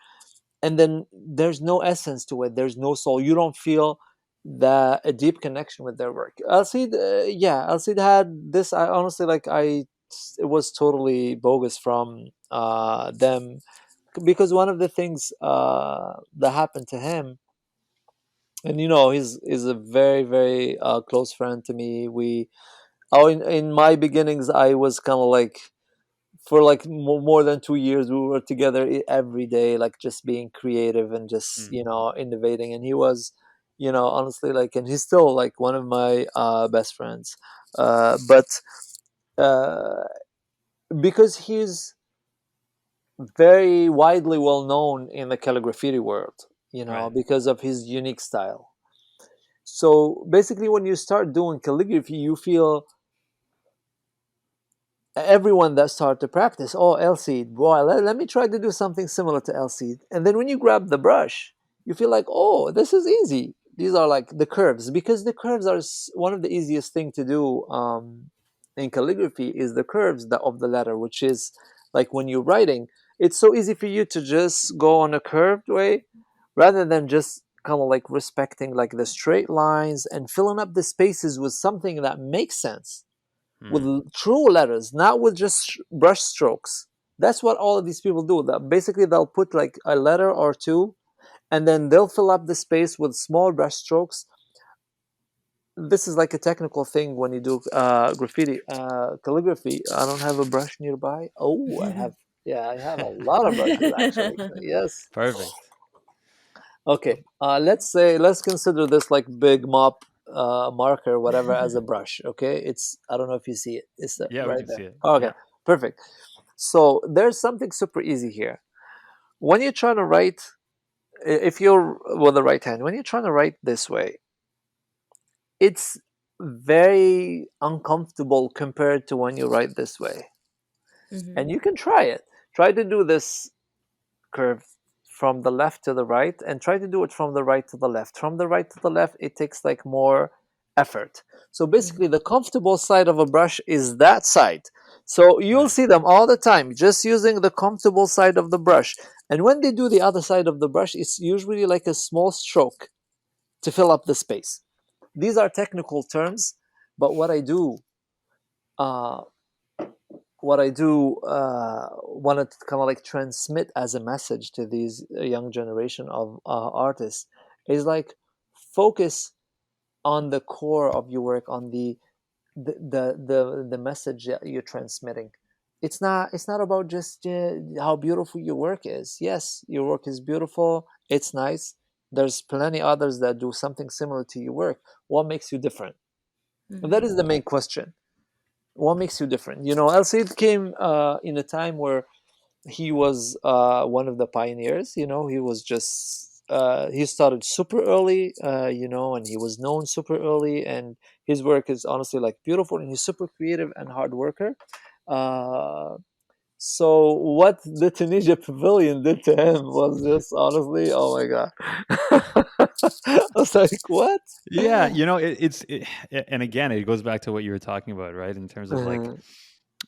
and then there's no essence to it, there's no soul, you don't feel a deep connection with their work. Alcid, yeah, Alcid had this. I honestly like I it was totally bogus from them, because one of the things that happened to him, and he's a very very close friend to me. In my beginnings I was kind of like, for like more than 2 years we were together every day, like just being creative and just Mm, innovating. And he was, honestly, like, and he's still like one of my best friends, but uh, because he's very widely well known in the calligraphy world, right. because of his unique style. So basically when you start doing calligraphy, you feel everyone that start to practice, oh, Elseed, boy, let me try to do something similar to Elseed. And then when you grab the brush, you feel like, oh, this is easy. These are like the curves, because the curves are one of the easiest thing to do in calligraphy is the curves of the letter, which is like when you're writing, it's so easy for you to just go on a curved way rather than just kind of like respecting like the straight lines and filling up the spaces with something that makes sense, with Mm, true letters, not with just brush strokes. That's what all of these people do. That basically they'll put like a letter or two, and then they'll fill up the space with small brush strokes. This is like a technical thing when you do graffiti, calligraphy. I don't have a brush nearby. Oh, I have. Yeah, I have a lot of brushes actually. Yes. perfect. Okay. Let's consider this like big mop marker, whatever, as a brush. Okay. I don't know if you see it. It's Yeah, we right can see there. it. Okay. Yeah. Perfect. So there's something super easy here. When you're trying to write, if you're with the right hand, when you're trying to write this way, it's very uncomfortable compared to when you write this way. Mhm. And you can try it. Try to do this curve from the left to the right, and try to do it from the right to the left. From the right to the left, it takes like more effort. So Mhm. basically, the comfortable side of a brush is that side. So you'll Right. see them all the time just using the comfortable side of the brush. And when they do the other side of the brush, it's usually like a small stroke to fill up the space. These are technical terms, but uh, what I do wanted to kind of like transmit as a message to these young generation of artists is like focus on the core of your work, on the message that you're transmitting. It's not about just how beautiful your work is. Yes, your work is beautiful, it's nice. There's plenty others that do something similar to your work. What makes you different? And that is the main question. What makes you different? El Cid came in a time where he was one of the pioneers. He was just he started super early, and he was known super early, and his work is honestly like beautiful, and he's super creative and hard worker. uh, so what the Tunisia Pavilion did to him was just honestly, oh my god. I was like, what? Yeah, and again, it goes back to what you were talking about, right? In terms of like, Uh,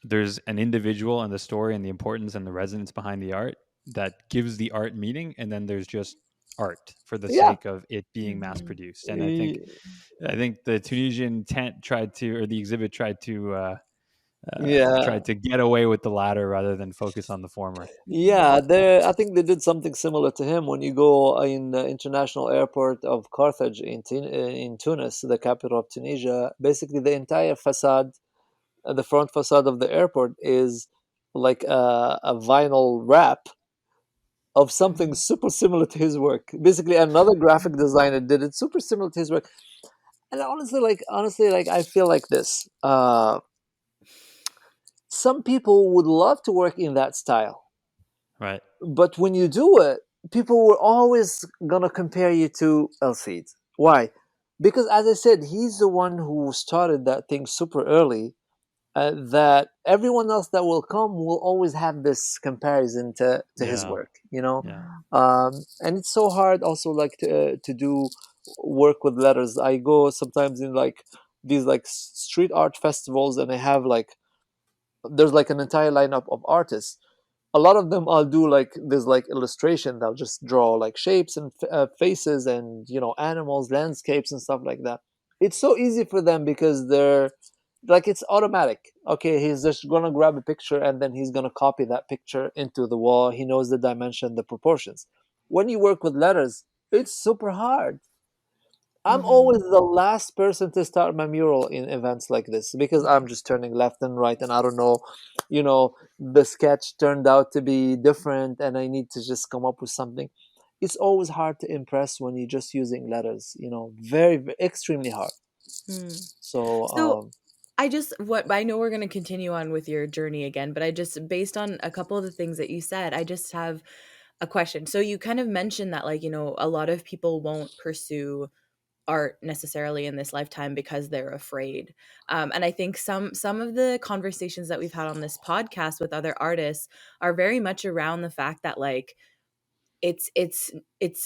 there's an individual and the story and the importance and the resonance behind the art that gives the art meaning, and then there's just art for the yeah. sake of it being mass Mhm. produced. And I think Y- I think the Tunisian tent tried to, or the exhibit yeah. tried to get away with the latter rather than focus on the former. Yeah, I think they did something similar to him when you go in the international airport of Carthage in Tunis, the capital of Tunisia. Basically, the entire facade, the front facade of the airport is like a vinyl wrap of something super similar to his work. Basically, another graphic designer did it super similar to his work. And honestly, I feel like this. Some people would love to work in that style, Right. but when you do it, people were always gonna compare you to El Cid. Why? Because as I said, he's the one who started that thing super early. That everyone else that will come will always have this comparison to his Yeah. work, you know. Yeah. And it's so hard also like to do work with letters. I go sometimes in like these like street art festivals, and they have like there's like an entire lineup of artists. A lot of them I'll do like there's like illustration. They'll just draw like shapes and faces and animals, landscapes and stuff like that. It's so easy for them because they're like it's automatic. Okay, he's just gonna grab a picture and then he's gonna copy that picture into the wall. He knows the dimension, the proportions. When you work with letters, it's super hard. I'm Mhm. always the last person to start my mural in events like this because I'm just turning left and right, and I don't know, the sketch turned out to be different and I need to just come up with something. It's always hard to impress when you're just using letters, very, very extremely hard. Mm. So, So what I know we're going to continue on with your journey again, but I just, based on a couple of the things that you said, I just have a question. So you kind of mentioned that, like, a lot of people won't pursue art necessarily in this lifetime because they're afraid. And I think some of the conversations that we've had on this podcast with other artists are very much around the fact that, like, it's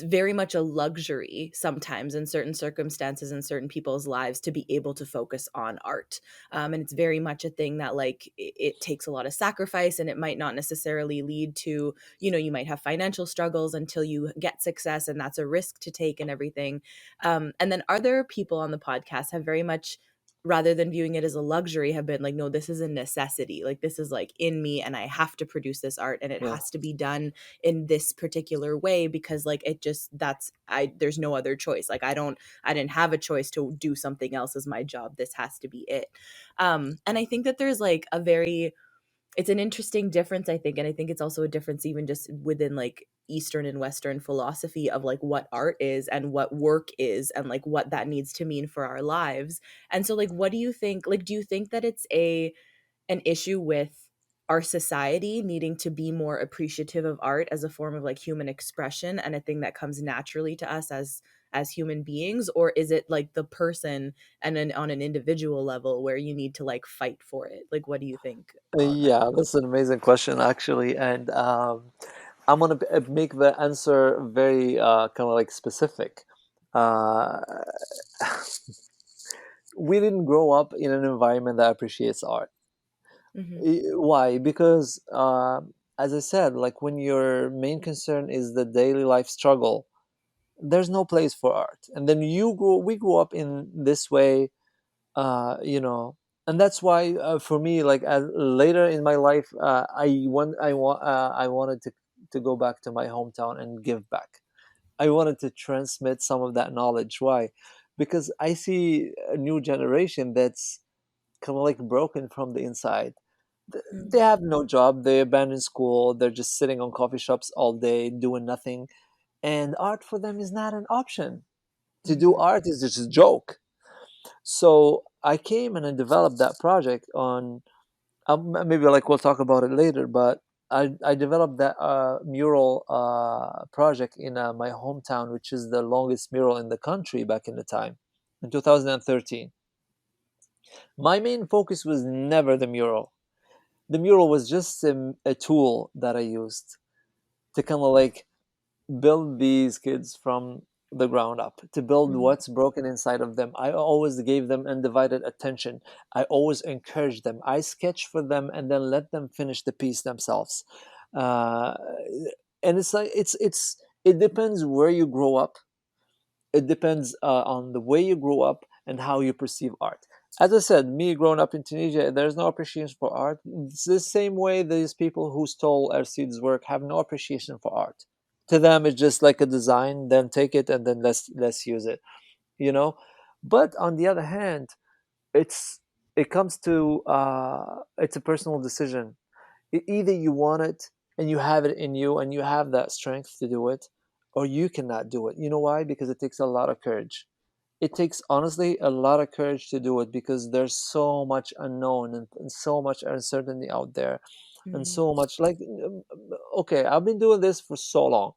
very much a luxury sometimes in certain circumstances in certain people's lives to be able to focus on art. And it's very much a thing that, like, it takes a lot of sacrifice, and it might not necessarily lead to, you might have financial struggles until you get success, and that's a risk to take and everything. And then other people on the podcast have very much, rather than viewing it as a luxury, have been like, no, this is a necessity. Like, this is like in me, and I have to produce this art, and it yeah. has to be done in this particular way because, like, it just, there's no other choice. Like, I didn't have a choice to do something else as my job. This has to be it. And I think that there's like it's an interesting difference, I think. And I think it's also a difference even just within, like, Eastern and Western philosophy of, like, what art is and what work is and, like, what that needs to mean for our lives. And so, like, what do you think? Like, do you think that it's an issue with our society needing to be more appreciative of art as a form of, like, human expression and a thing that comes naturally to us as human beings? Or is it like the person and then on an individual level where you need to, like, fight for it? Like, what do you think on that? Yeah, that's an amazing question, actually. And I'm going to make the answer very kind of like specific. Uh, we didn't grow up in an environment that appreciates art. Hmm. Why? Because as I said, like when your main concern is the daily life struggle, there's no place for art. And then we grew up in this way, you know, and that's why for me, like later in my life, I wanted to go back to my hometown and give back. I wanted to transmit some of that knowledge. Why? Because I see a new generation that's kind of like broken from the inside. They have no job, they abandon school, they're just sitting on coffee shops all day doing nothing, and art for them is not an option. To do Hmm. art is just a joke. So I came and I developed that project on, maybe like we'll talk about it later, but I developed that mural project in my hometown, which is the longest mural in the country back in the time, in 2013. My main focus was never the mural. The mural was just a tool that I used to kind of like build these kids from the ground up, to build Hmm. what's broken inside of them. I always gave them undivided attention. I always encouraged them. I sketched for them and then let them finish the piece themselves. Uh, and it's like it depends where you grow up. It depends on the way you grew up and how you perceive art. As I said, me growing up in Tunisia, there's no appreciation for art. It's the same way these people who stole Arcide's work have no appreciation for art. To them, it's just like a design. Then take it and then let's use it. You know. But on the other hand, it's it comes to it's a personal decision. Either you want it and you have it in you and you have that strength to do it, or you cannot do it. You know why? Because it takes a lot of courage. It takes honestly a lot of courage to do it, because there's so much unknown and so much uncertainty out there, and Hmm. so much like, okay, I've been doing this for so long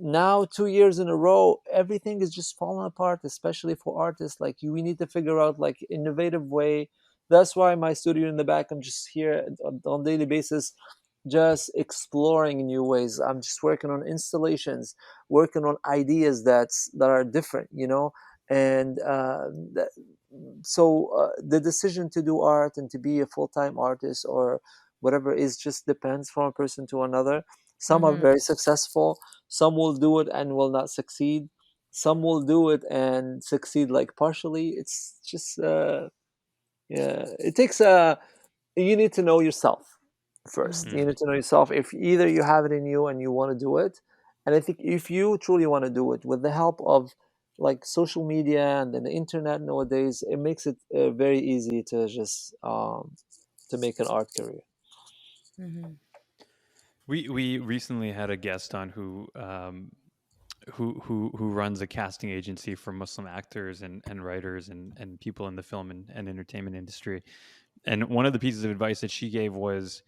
now, 2 years in a row, everything is just falling apart, especially for artists. Like you, we need to figure out like innovative way. That's why my studio in the back, I'm just here on daily basis, just exploring new ways. I'm just working on installations, working on ideas that are different, you know. And the decision to do art and to be a full-time artist or whatever is just depends from a person to another. Some are Hmm. very successful, some will do it and will not succeed, some will do it and succeed like partially. It's just yeah, it takes you need to know yourself first. Hmm. You need to know yourself, if either you have it in you and you want to do it. And I think if you truly want to do it with the help of like social media and then the internet nowadays, it makes it very easy to just to make an art career. Hmm. We recently had a guest on who runs a casting agency for Muslim actors and writers and people in the film and entertainment industry. And one of the pieces of advice that she gave was,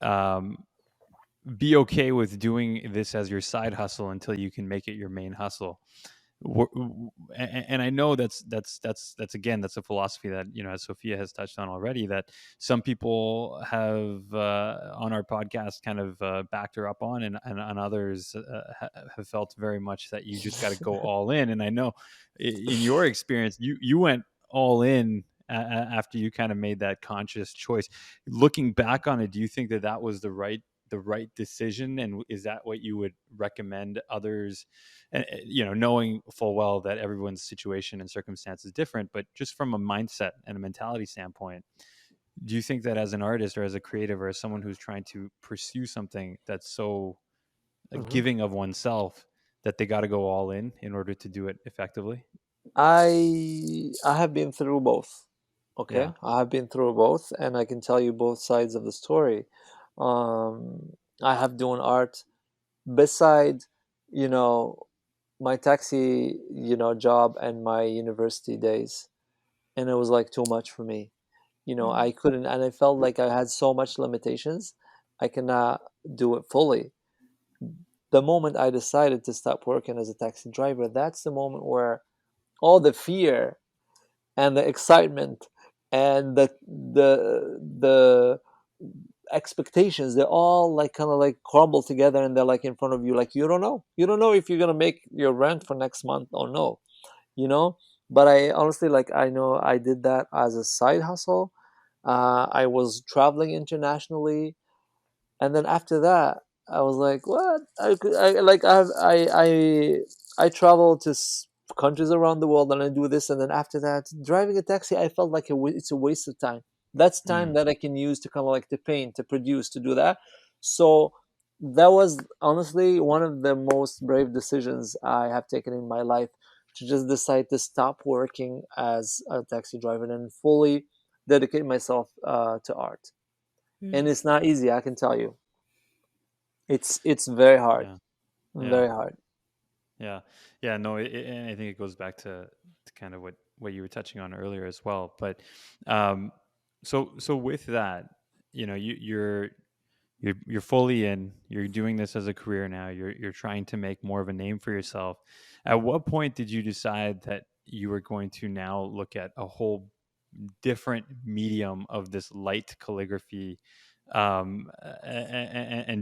um, be okay with doing this as your side hustle until you can make it your main hustle. And I know that's again, that's a philosophy that, as Sophia has touched on already, that some people have on our podcast kind of backed her up on, and others have felt very much that you just got to go all in. And I know in your experience, you went all in after you kind of made that conscious choice. Looking back on it, do you think that was the right decision, and is that what you would recommend others, knowing full well that everyone's situation and circumstance is different, but just from a mindset and a mentality standpoint, do you think that as an artist or as a creative or as someone who's trying to pursue something that's so Mhm. giving of oneself, that they got to go all in order to do it effectively? I have been through both. Yeah. Okay, I have been through both, and I can tell you both sides of the story. I have done art beside, you know, my taxi, job and my university days, and it was like too much for me. Hmm. I couldn't, and I felt like I had so much limitations. I cannot do it fully. The moment I decided to stop working as a taxi driver, that's the moment where all the fear and the excitement and the expectations, they all like kind of like crumble together, and they're like in front of you, like you don't know if you're gonna make your rent for next month or no, you know but I honestly, like, I know I did that as a side hustle, I was traveling internationally, and then after that, I was like, what? I travel to countries around the world and I do this, and then after that, driving a taxi, I felt like it's a waste of time. That's time Mm, that I can use to kind of like to paint, to produce, to do that. So that was honestly one of the most brave decisions I have taken in my life, to just decide to stop working as a taxi driver and fully dedicate myself to art. And Mm. it's not easy, I can tell you. It's very hard, yeah, yeah, very hard. yeah, yeah. No, and I think it goes back to kind of what you were touching on earlier as well. But um, so with that, you're fully in. You're doing this as a career now. You're trying to make more of a name for yourself. At what point did you decide that you were going to now look at a whole different medium of this light calligraphy, and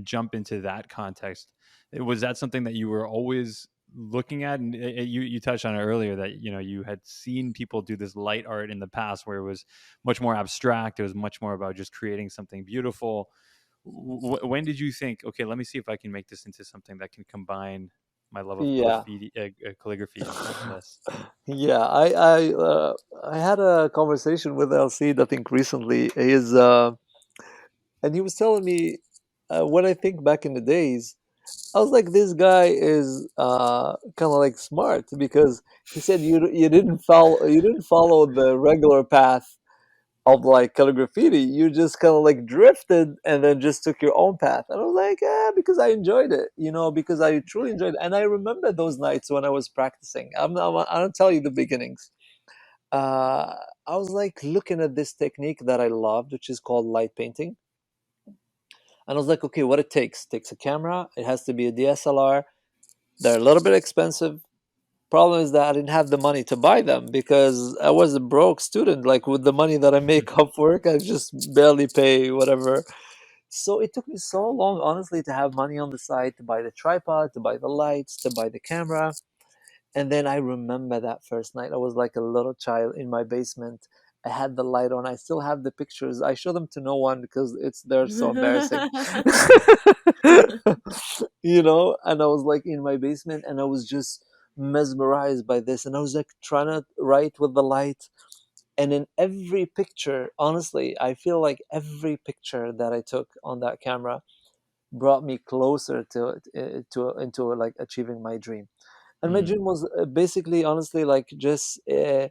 jump into that context? Was that something that you were always looking at? And you touched on it earlier that you had seen people do this light art in the past, where it was much more abstract. It was much more about just creating something beautiful. When did you think, okay, let me see if I can make this into something that can combine my love of Yeah. calligraphy into this? Yeah, I had a conversation with LC, I think recently. And he was telling me, when I think back in the days, I was like, this guy is kind of like smart, because he said you didn't follow the regular path of like calligraphy. You just kind of like drifted and then just took your own path. And I was like, yeah, because I enjoyed it, because I truly enjoyed it. And I remember those nights when I was practicing. I don't tell you the beginnings. I was like looking at this technique that I loved, which is called light painting. And I was like, okay, what it takes a camera. It has to be a DSLR. They're a little bit expensive. Problem is that I didn't have the money to buy them, because I was a broke student. Like, with the money that I make off work, I just barely pay whatever. So it took me so long, honestly, to have money on the side, to buy the tripod, to buy the lights, to buy the camera. And then I remember that first night, I was like a little child in my basement. I had the light on. I still have the pictures. I show them to no one because they're so embarrassing. And I was like in my basement, and I was just mesmerized by this, and I was like trying to write with the light. And in every picture, honestly, I feel like every picture that I took on that camera brought me closer to into like achieving my dream. And my Mm, dream was basically, honestly, like just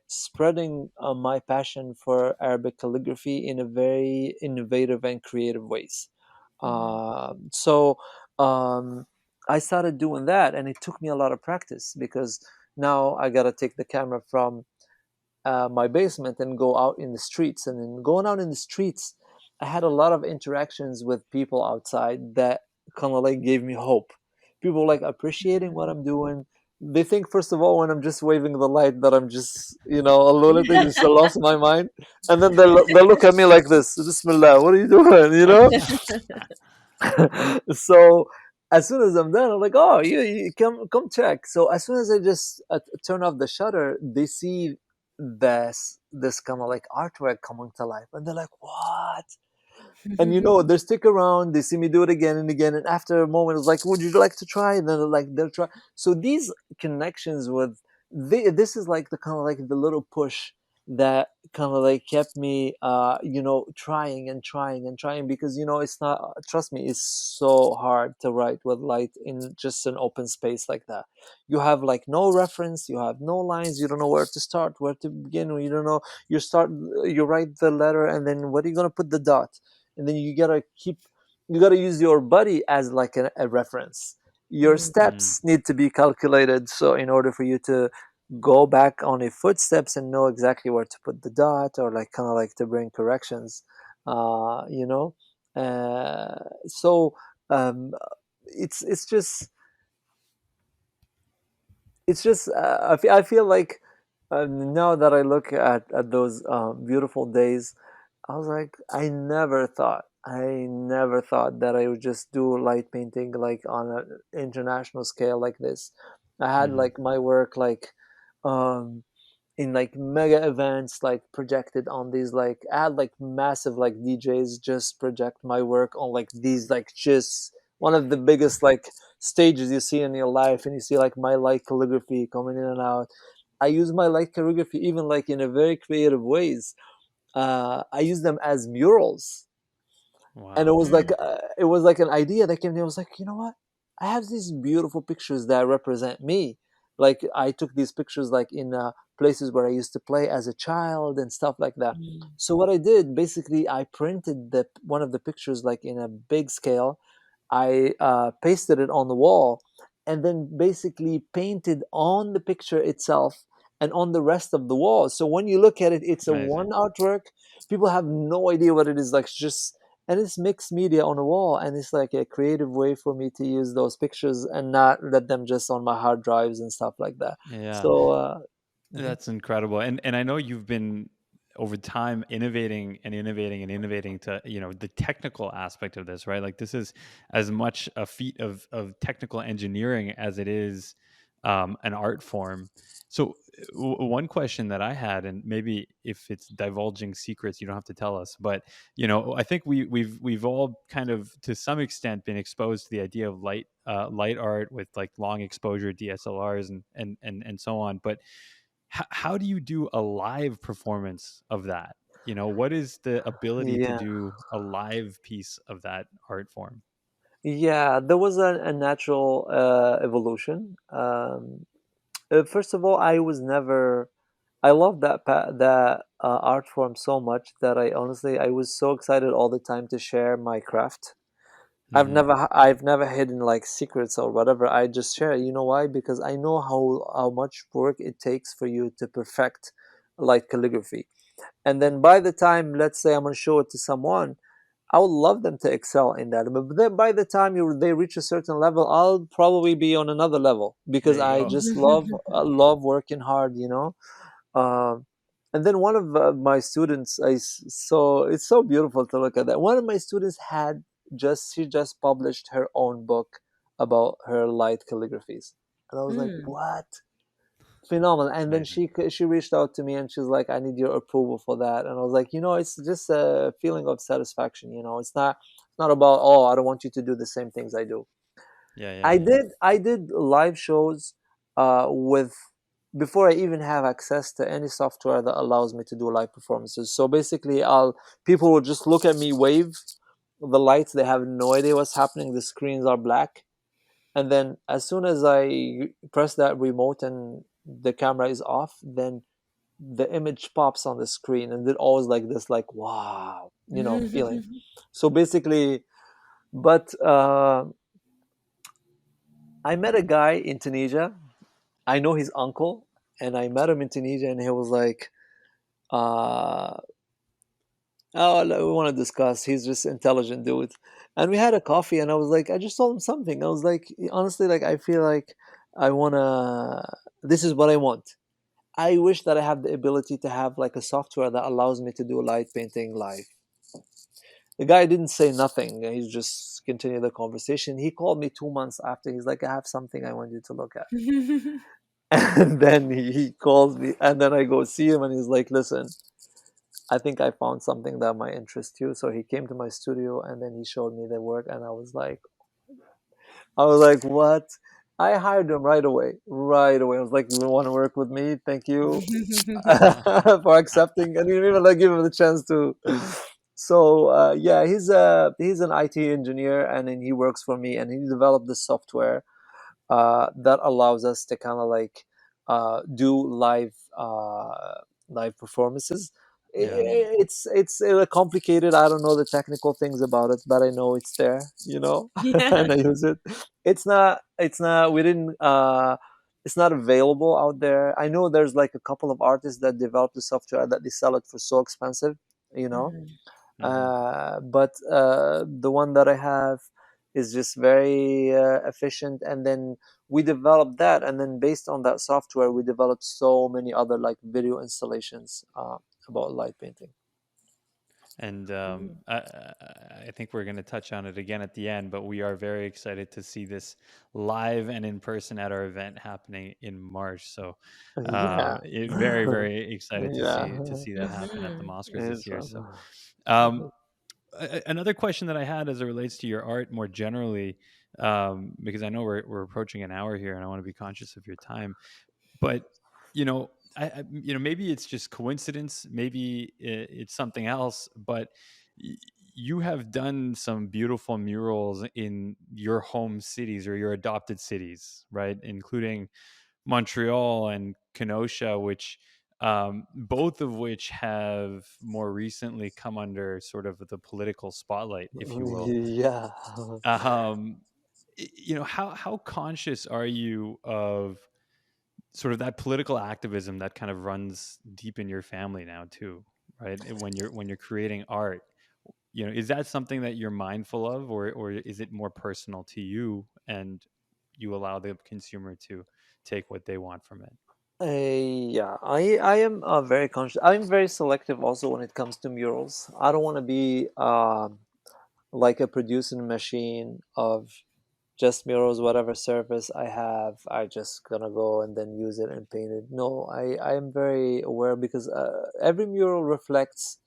spreading my passion for Arabic calligraphy in a very innovative and creative ways. Mhm. So um, I started doing that, and it took me a lot of practice, because now I got to take the camera from my basement and go out in the streets. And then going out in the streets, I had a lot of interactions with people outside that kind of like gave me hope. People like appreciating what I'm doing. They think, first of all, when I'm just waving the light, that I'm just, a lunatic, just lost my mind. And then they look at me like this, Bismillah, what are you doing? So as soon as I'm done, I'm like, oh, you come check. So as soon as I just turn off the shutter, they see this kind of like artwork coming to life, and they're like, what? And they stick around, they see me do it again and again, and after a moment it's like, would you like to try? And then they'll try. So these connections this is like the kind of like the little push that kind of like kept me trying and trying and trying, because it's not, trust me, it's so hard to write with light in just an open space like that. You have like no reference, you have no lines, you don't know where to start, where to begin, you don't know. You write the letter, and then what are you going to put the dot? And then you gotta use your body as like a reference. Your Mhm. mm, steps need to be calculated, so in order for you to go back on a footsteps and know exactly where to put the dot, or like kind of like to bring corrections, uh you know so um it's just I feel like, now that I look at those beautiful days, I was like, I never thought that I would just do light painting like on an international scale like this. I had mhm, like my work like, um, in like mega events, like projected on these, like I had like massive like DJs just project my work on like these, like just one of the biggest like stages you see in your life, and you see like my light calligraphy coming in and out. I use my light calligraphy even like in a very creative ways. I use them as murals, and Wow. it was like an idea that came to me. I was like, you know what? I have these beautiful pictures that represent me. Like I took these pictures like in places where I used to play as a child and stuff like that. Mm. So what I did basically, I printed the one of the pictures like in a big scale. I pasted it on the wall, and then basically painted on the picture itself and on the rest of the wall. So when you look at it, it's a one Amazing. artwork. People have no idea what it is. Like it's just, and it's mixed media on a wall, and it's like a creative way for me to use those pictures and not let them just on my hard drives and stuff like that. Yeah. So mhm. That's incredible. And I know you've been over time innovating and innovating and innovating to, the technical aspect of this, right? Like this is as much a feat of technical engineering as it is an art form. So one question that I had, and maybe if it's divulging secrets, you don't have to tell us, but I think we've all kind of to some extent been exposed to the idea of light art with like long exposure DSLRs and so on. But how do you do a live performance of that? What is the ability to Yeah. do a live piece of that art form? Yeah, there was a natural evolution. First of all, I was never. I love that art form so much that I was so excited all the time to share my craft. Hmm. I've never hidden like secrets or whatever. I just share. You know why? Because I know how much work it takes for you to perfect like calligraphy. And then by the time, let's say I'm gonna show it to someone, I would love them to excel in that. But then by the time they reach a certain level, I'll probably be on another level because There you I go. just love working hard, you know. Um, and then one of my students, so it's so beautiful to look at that. One of my students had she just published her own book about her light calligraphies, and I was like, Mm. what? Phenomenal. And then Amazing. she reached out to me and she's like, I need your approval for that. And I was like, it's just a feeling of satisfaction. It's not about, oh, I don't want you to do the same things I do. Yeah, yeah, I did live shows with before I even have access to any software that allows me to do live performances. So basically, I'll people will just look at me wave the lights. They have no idea what's happening. The screens are black, and then as soon as I press that remote and the camera is off, then the image pops on the screen, and it always like this, like wow, feeling. So basically, but I met a guy in Tunisia. I know his uncle, and I met him in Tunisia, and he was like, uh, "Oh, we want to discuss." He's just intelligent dude, and we had a coffee, and I was like, I just told him something. I was like, honestly, like I feel like I wanna. This is what I want. I wish that I have the ability to have like a software that allows me to do light painting live. The guy didn't say nothing. He just continued the conversation. He called me 2 months after. He's like, I have something I want you to look at. And then he calls me, and then I go see him, and he's like, listen, I think I found something that might interest you. So he came to my studio, and then he showed me the work, and I was like, what? I hired him right away. Right away. I was like, you want to work with me? Thank you for accepting. And he didn't even like give him the chance to. So yeah, he's an IT engineer, and then he works for me, and he developed this software that allows us to kind of like do live performances. yeah. It's complicated. I don't know the technical things about it, but I know it's there, Yeah. and I use it. It's not. We didn't. It's not available out there. I know there's like a couple of artists that develop the software that they sell it for so expensive, you know Mhm. Hmm. but the one that I have is just very efficient. And then we developed that, and then based on that software, we developed so many other like video installations about light painting. And Mm. I think we're going to touch on it again at the end, but we are very excited to see this live and in person at our event happening in March. So, Yeah. very, very excited to Yeah. see that happen at the Mhm. Mosquers this year. So, Inshallah. um, another question that I had as it relates to your art more generally, because I know we're approaching an hour here, and I want to be conscious of your time. But maybe it's just coincidence, maybe it's something else, but y- you have done some beautiful murals in your home cities or your adopted cities, right? Including Montreal and Kenosha, which both of which have more recently come under sort of the political spotlight, if you will. Yeah. um, how conscious are you of sort of that political activism that kind of runs deep in your family now too, right? And when you're creating art, is that something that you're mindful of, or is it more personal to you and you allow the consumer to take what they want from it? Yeah, I am very conscious. I'm very selective also when it comes to murals. I don't want to be like a producing machine of just murals. Whatever surface I have, I just gonna go and then use it and paint it. No, I am very aware because every mural reflects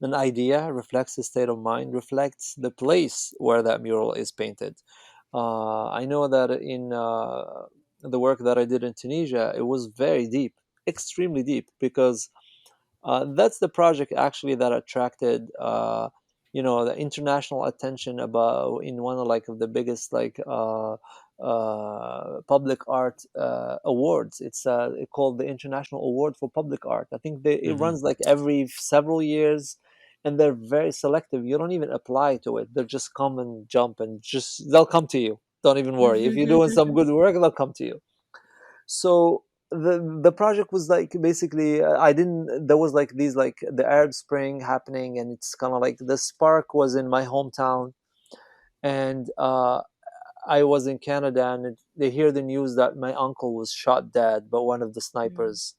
an idea, reflects a state of mind, reflects the place where that mural is painted. I know that in the work that I did in Tunisia, it was very deep, extremely deep, because that's the project actually that attracted, the international attention about in one of like of the biggest like public art awards. It's called the International Award for Public Art. I think it Hmm. runs like every several years, and they're very selective. You don't even apply to it. They just come and jump and just they'll come to you. Don't even worry. If you're doing some good work, they'll come to you. So the project was like basically I didn't there was like these like the Arab Spring happening, and it's kind of like the spark was in my hometown, and I was in Canada, and they hear the news that my uncle was shot dead by one of the Mm. snipers.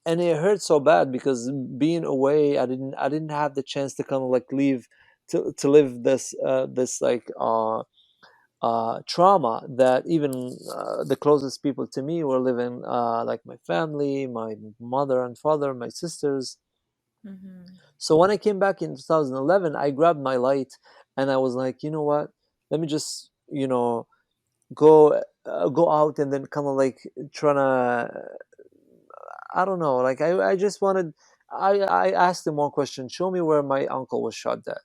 And it hurt so bad because being away, I didn't have the chance to kind of like leave to live this like trauma that even the closest people to me were living, like my family, my mother and father, my sisters. Mhm. So when I came back in 2011, I grabbed my light and I was like, you know what? Let me just, go out and then kind of like trying to, I don't know, like I just wanted, I asked them one question: show me where my uncle was shot dead.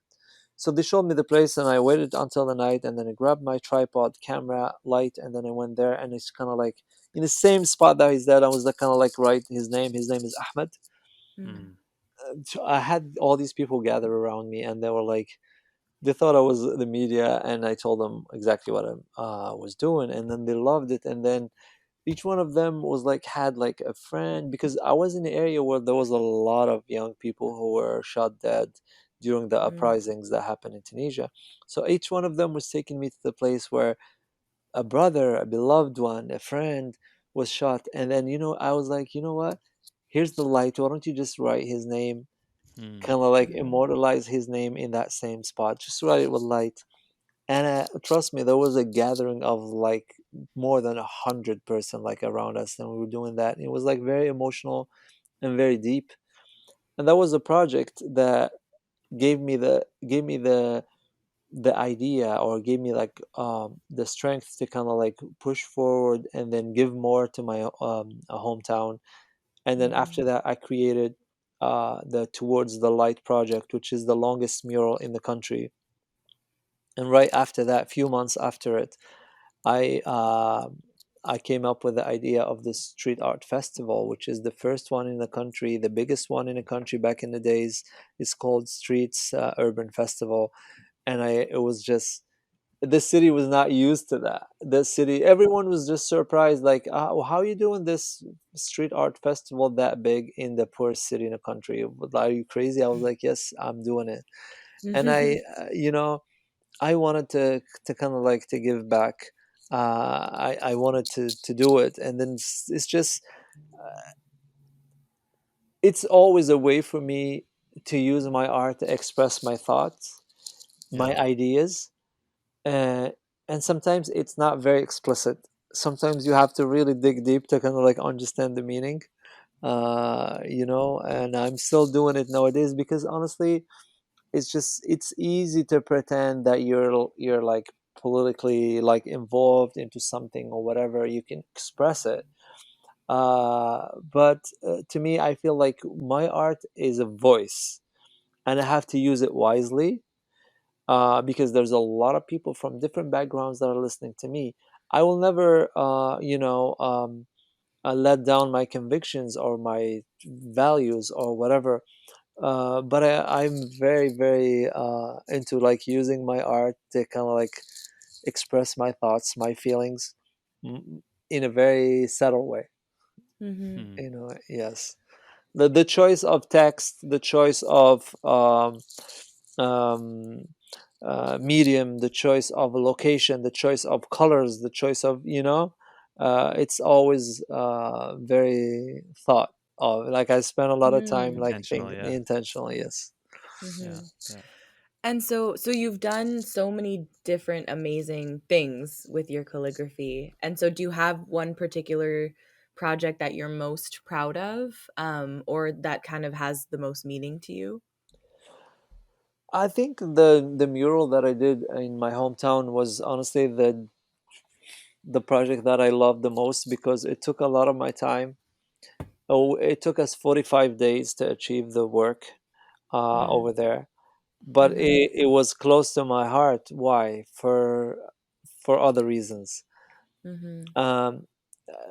So they showed me the place, and I waited until the night, and then I grabbed my tripod, camera, light, and then I went there, and it's kind of like in the same spot that he's dead. I was like kind of like write his name. His name is Ahmed. Mm. Mm. So I had all these people gather around me, and they were like, they thought I was the media, and I told them exactly what I was doing, and then they loved it, and then each one of them was like had like a friend because I was in an area where there was a lot of young people who were shot dead during the Mm. uprisings that happened in Tunisia. So each one of them was taking me to the place where a brother, a beloved one, a friend was shot. And then, I was like, you know what? Here's the light. Why don't you just write his name? Mm. Kind of like Mhm. immortalize his name in that same spot. Just write it with light. And trust me, there was a gathering of like more than 100 person like around us, and we were doing that. It was like very emotional and very deep. And that was a project that gave me the idea, or gave me like the strength to kind of like push forward and then give more to my hometown. And then after Mhm. that, I created the Towards the Light project, which is the longest mural in the country. And right after that, few months after it, I uh, I came up with the idea of this street art festival, which is the first one in the country, the biggest one in the country back in the days. It's called Streets Urban Festival, and it was just the city was not used to that. The city, everyone was just surprised, like, how are you doing this street art festival that big in the poorest city in the country? Are you crazy? I was like, yes, I'm doing it, and I wanted to kind of like to give back. I wanted to do it, and then it's just it's always a way for me to use my art to express my thoughts, my ideas, uh, and sometimes it's not very explicit. Sometimes you have to really dig deep to kind of like understand the meaning, and I'm still doing it nowadays because honestly, it's easy to pretend that you're like politically like involved into something or whatever. You can express it, but to me, I feel like my art is a voice, and I have to use it wisely, because there's a lot of people from different backgrounds that are listening to me. I will never, let down my convictions or my values or whatever. But I'm very, very into like using my art to kind of like express my thoughts, my feelings, in a very subtle way. Mm-hmm. Yes. The choice of text, the choice of um, medium, the choice of a location, the choice of colors, the choice of it's always very thought of. Like I spend a lot of time like Intentional, thinking intentionally. Yes. Mm-hmm. And so you've done so many different amazing things with your calligraphy. And so do you have one particular project that you're most proud of, or that kind of has the most meaning to you? I think the mural that I did in my hometown was honestly the project that I loved the most because it took a lot of my time. Oh, it took us 45 days to achieve the work over there, but Mm-hmm. it was close to my heart. Why? For other reasons. Mm-hmm. Um,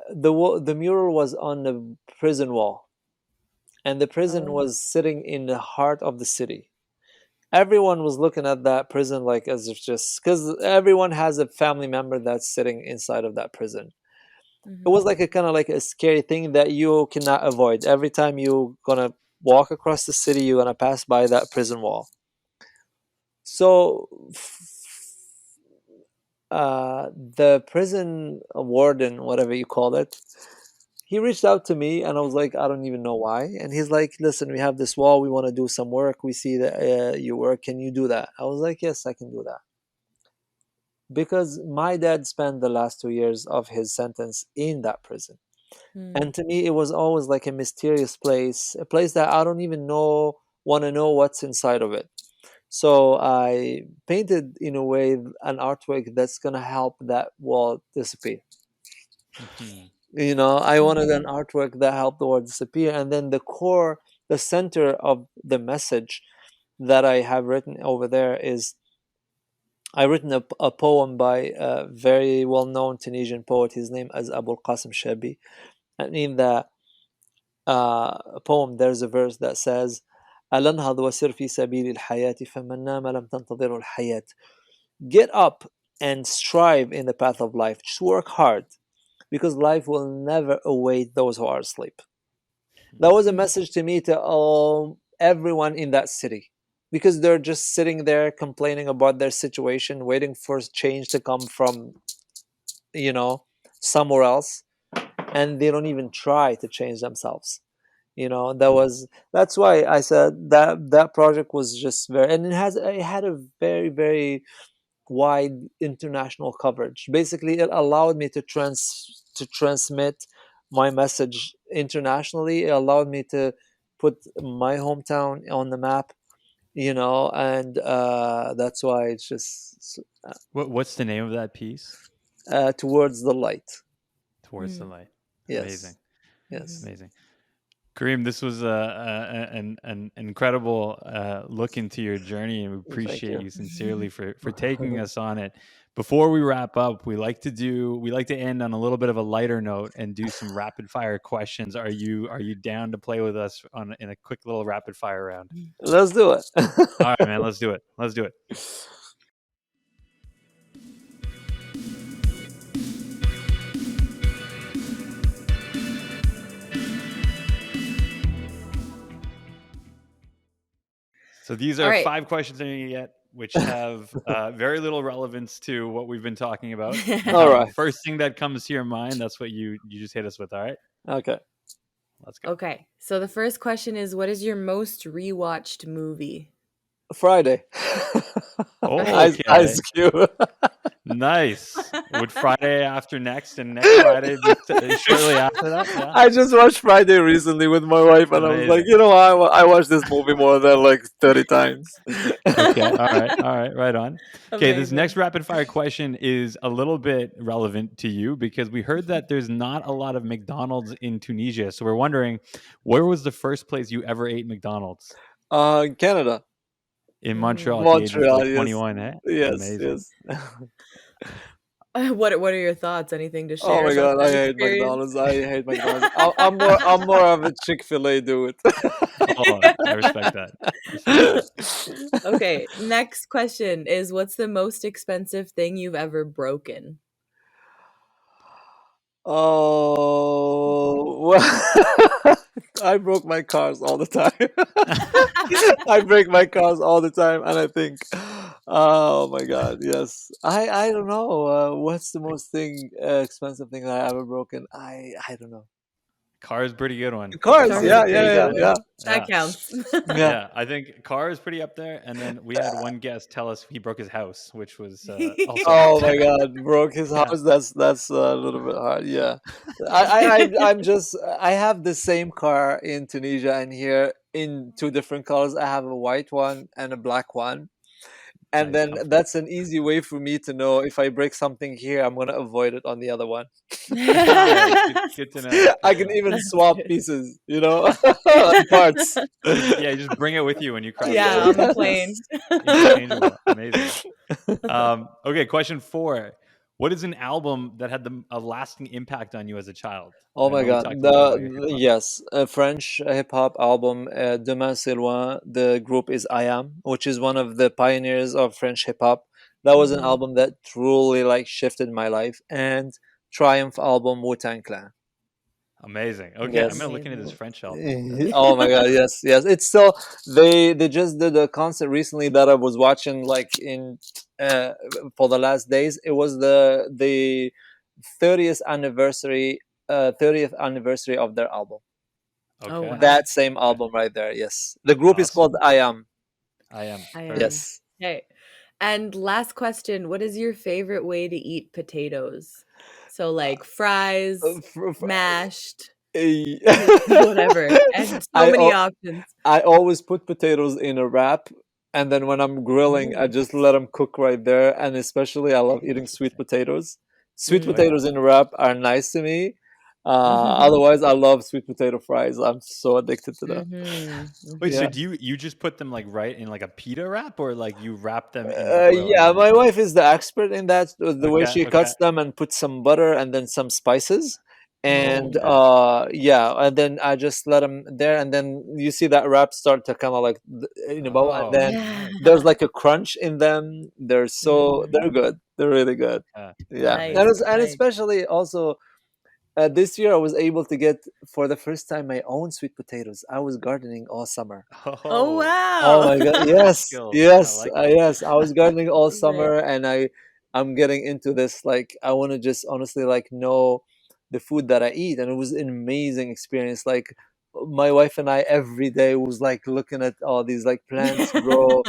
the mural was on the prison wall, and the prison Oh. was sitting in the heart of the city. Everyone was looking at that prison like as if just because everyone has a family member that's sitting inside of that prison. It Mm-hmm. was like a kind of like a scary thing that you cannot avoid. Every time you're gonna walk across the city, you're gonna pass by that prison wall. So the prison warden, whatever you call it, he reached out to me, and I was like, I don't even know why. And he's like, listen, we have this wall, we want to do some work, we see that you work, can you do that? I was like, yes, I can do that, because my dad spent the last 2 years of his sentence in that prison. Mm-hmm. And to me, it was always like a mysterious place, a place that I don't even want to know what's inside of it. So I painted in a way an artwork that's gonna help that wall disappear. I wanted an artwork that helped the word disappear, and then the core, the center of the message that I have written over there is I written a poem by a very well-known Tunisian poet. His name is Abul Qasim Shabi, and in the poem there's a verse that says ألا انهض وسر في سبيل الحياة فمن نام لم تنتظره الحياة. Get up and strive in the path of life. Just work hard, because life will never await those who are asleep. That was a message to me, to everyone in that city, because they're just sitting there complaining about their situation, waiting for change to come from you know somewhere else, and they don't even try to change themselves. That's why I said that project was just very, and it had a very, very wide international coverage. Basically, it allowed me to transmit my message internationally. It allowed me to put my hometown on the map, and that's why it's just What's the name of that piece? towards the light. Towards the light. Yes, Amazing, yes. amazing. Kareem, this was an incredible look into your journey, and we Thank appreciate you. you sincerely for taking us on it. Before we wrap up, we like to end on a little bit of a lighter note and do some rapid fire questions. Are you down to play with us in a quick little rapid fire round? Let's do it. All right, man, let's do it. Let's do it. So these All are right. 5 questions I'm going to get, which have very little relevance to what we've been talking about. All right. First thing that comes to your mind, that's what you just hit us with. All right, Okay. Let's go. Okay. So the first question is, what is your most rewatched movie? Friday. Ice Okay. Cube. Nice. Would Friday after next and next Friday be shortly after that? Yeah. I just watched Friday recently with my wife, and I was like, Amazing. you know, I watched this movie more than like 30 times. Okay. All right. Right on. Okay. This Amazing. next rapid fire question is a little bit relevant to you because we heard that there's not a lot of McDonald's in Tunisia. So we're wondering, where was the first place you ever ate McDonald's? Canada. In Mm. Montreal at the age of Montreal, like yes. 21, eh? Yes, Amazing. yes. What are your thoughts? Anything to Oh share my about God, I that hate experience? McDonald's. I hate McDonald's. I'm more of a Chick-fil-A dude. Oh, I respect that. Respect that. Okay, next question is, what's the most expensive thing you've ever broken? Oh, well, I broke my cars all the time. I break my cars all the time, and I think, oh my God, yes. I don't know. What's the most expensive thing that I ever broken? I don't know. Car is pretty good one. Cars, Cars yeah, is yeah, pretty yeah, good. yeah, That counts. yeah. Yeah, I think car is pretty up there, and then we had one guest tell us he broke his house, which was also Oh up my there. God, broke his Yeah. house. That's a little bit hard. Yeah, I have the same car in Tunisia and here in two different colors. I have a white one and a black one, and Nice then comfort. that's an easy way for me to know if I break something here, I'm gonna avoid it on the other one. Nice. Good to know. I Good can to know. even That's swap good. pieces, parts. Yeah, you just bring it with you when you cross Yeah, the on the border. plane. Interchangeable. Amazing. Okay, question 4. What is an album that had a lasting impact on you as a child? Oh I my know we God. talked a little bit about your hip hop. Yes, a French hip hop album, Demain c'est loin. The group is I Am, which is one of the pioneers of French hip hop. That was an Mhm. album that truly like shifted my life. And Triumph album, Wu-Tang Clan. Amazing. Okay, I'm Yes. gonna look into this Amazing. French album. That's Oh my God, yes, yes. It's still they just did a concert recently that I was watching like in uh for the last days. It was the 30th anniversary 30th anniversary of their album. Oh okay. wow. That same Okay. album right there. Yes. The group is called Awesome. I Am. I am. I am. Perfect. Yes. Okay. And last question, what is your favorite way to eat potatoes? So like fries, mashed, whatever. And so I many al- options. I always put potatoes in a wrap, and then when I'm grilling, I Ooh. just let them cook right there. And especially, I love eating sweet potatoes. Sweet Mm. Right potatoes on. in a wrap are nice to me. Otherwise, I love sweet potato fries. I'm so addicted to them. Mhm. Wait, so Yeah. do you just put them like right in like a pita wrap or like you wrap them in the oil and Yeah, then you my cook wife them? is the expert in that. The way Okay, she okay. cuts them and puts some butter and then some spices. Oh. And Okay. yeah, and then I just let them there, and then you see that wrap start to kind of like in a bowl, and Oh, then Yeah. nice. there's like a crunch in them. They're Mhm. good. They're really good. Yeah, Yeah, Nice. amazing. and Nice. especially also this year I was able to get for the first time my own sweet potatoes. I was gardening all summer. Oh Oh, Oh wow. my God! life Yes, skills. I yes, like it. yes. I was gardening all Amazing. summer, and I'm getting into this. Like, I want to just honestly like know the food that I eat, and it was an amazing experience. Like, my wife and I every day was like looking at all these like plants grow,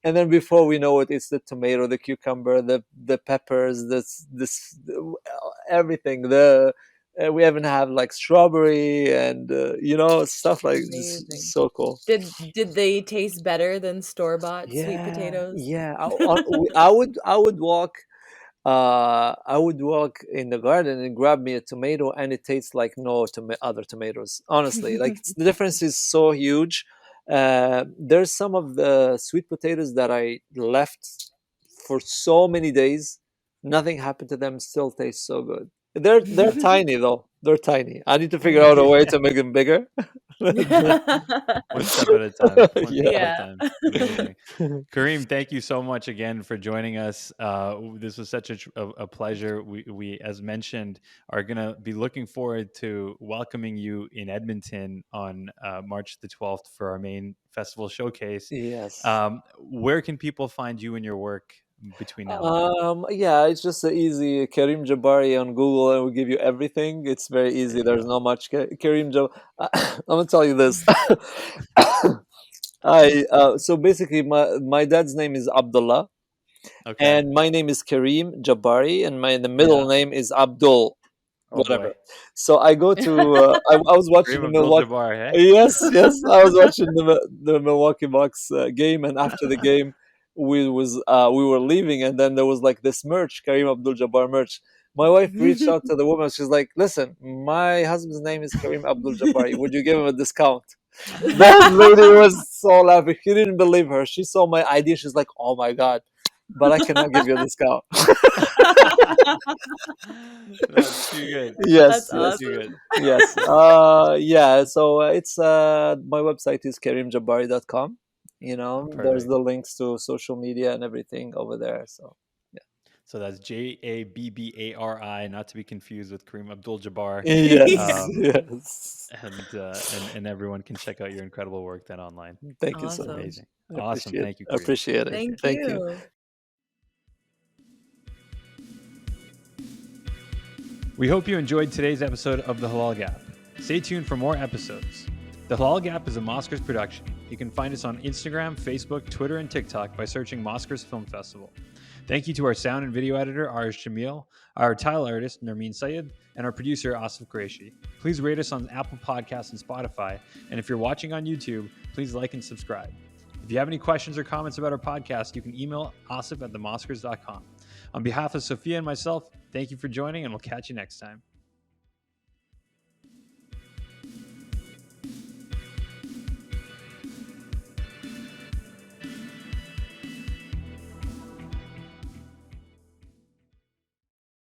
and then before we know it, it's the tomato, the cucumber, the peppers, this everything. We even have like strawberry and stuff like this. Amazing. So cool. Did they taste better than store-bought sweet Yeah, potatoes? yeah. I would walk in the garden and grab me a tomato, and it tastes like no other tomatoes. Honestly, like the difference is so huge. There's some of the sweet potatoes that I left for so many days. Nothing happened to them. Still taste so good. They're tiny though. They're tiny. I need to figure out a way to make them bigger. One step at a time. One step at a Yeah. time. Amazing. Karim, thank you so much again for joining us. This was such a pleasure. We, as mentioned, are going to be looking forward to welcoming you in Edmonton on March the 12th for our main festival showcase. Yes. Where can people find you and your work between now and then? Yeah, it's just easy. Karim Jabbari on Google, and will give you everything. It's very There easy. you There's go. not much. Karim Jab. I'm gonna tell you this. I so basically, my dad's name is Abdullah, Okay. and my name is Karim Jabbari, and the middle Yeah. name is Abdul, Oh boy. whatever. So I go to I was watching Kareem the Milwaukee. Abdul-Jabbar, hey? Yes, I was watching the Milwaukee Bucks game, and after the game, we were leaving, and then there was like this merch, Karim Abdul-Jabbar merch. My wife reached out to the woman. She's like, "Listen, my husband's name is Karim Abdul-Jabbar. Would you give him a discount?" That lady was so laughing. She didn't believe her. She saw my ID. She's like, "Oh my god, but I cannot give you a discount." That's too good. Yes, That's That's yes, too awesome. good. yes. Yeah. So it's my website is karimjabbari.com. There's Perfect. the links to social media and everything over there. So So that's Jabbari, not to be confused with Kareem Abdul-Jabbar. yes, Um, yes. and everyone can check out your incredible work then online. Thank you so Awesome. much. Amazing. I Awesome. appreciate. Thank you, I Kareem. appreciate it. Thank you. you. We hope you enjoyed today's episode of The Halal Gap. Stay tuned for more episodes. The Halal Gap is a Mosquers production. You can find us on Instagram, Facebook, Twitter, and TikTok by searching Mosquers Film Festival. Thank you to our sound and video editor, Arish Jamil, our tile artist, Nermeen Sayed, and our producer, Asif Qureshi. Please rate us on Apple Podcasts and Spotify, and if you're watching on YouTube, please like and subscribe. If you have any questions or comments about our podcast, you can email asif@themosquers.com. On behalf of Sofia and myself, thank you for joining, and we'll catch you next time.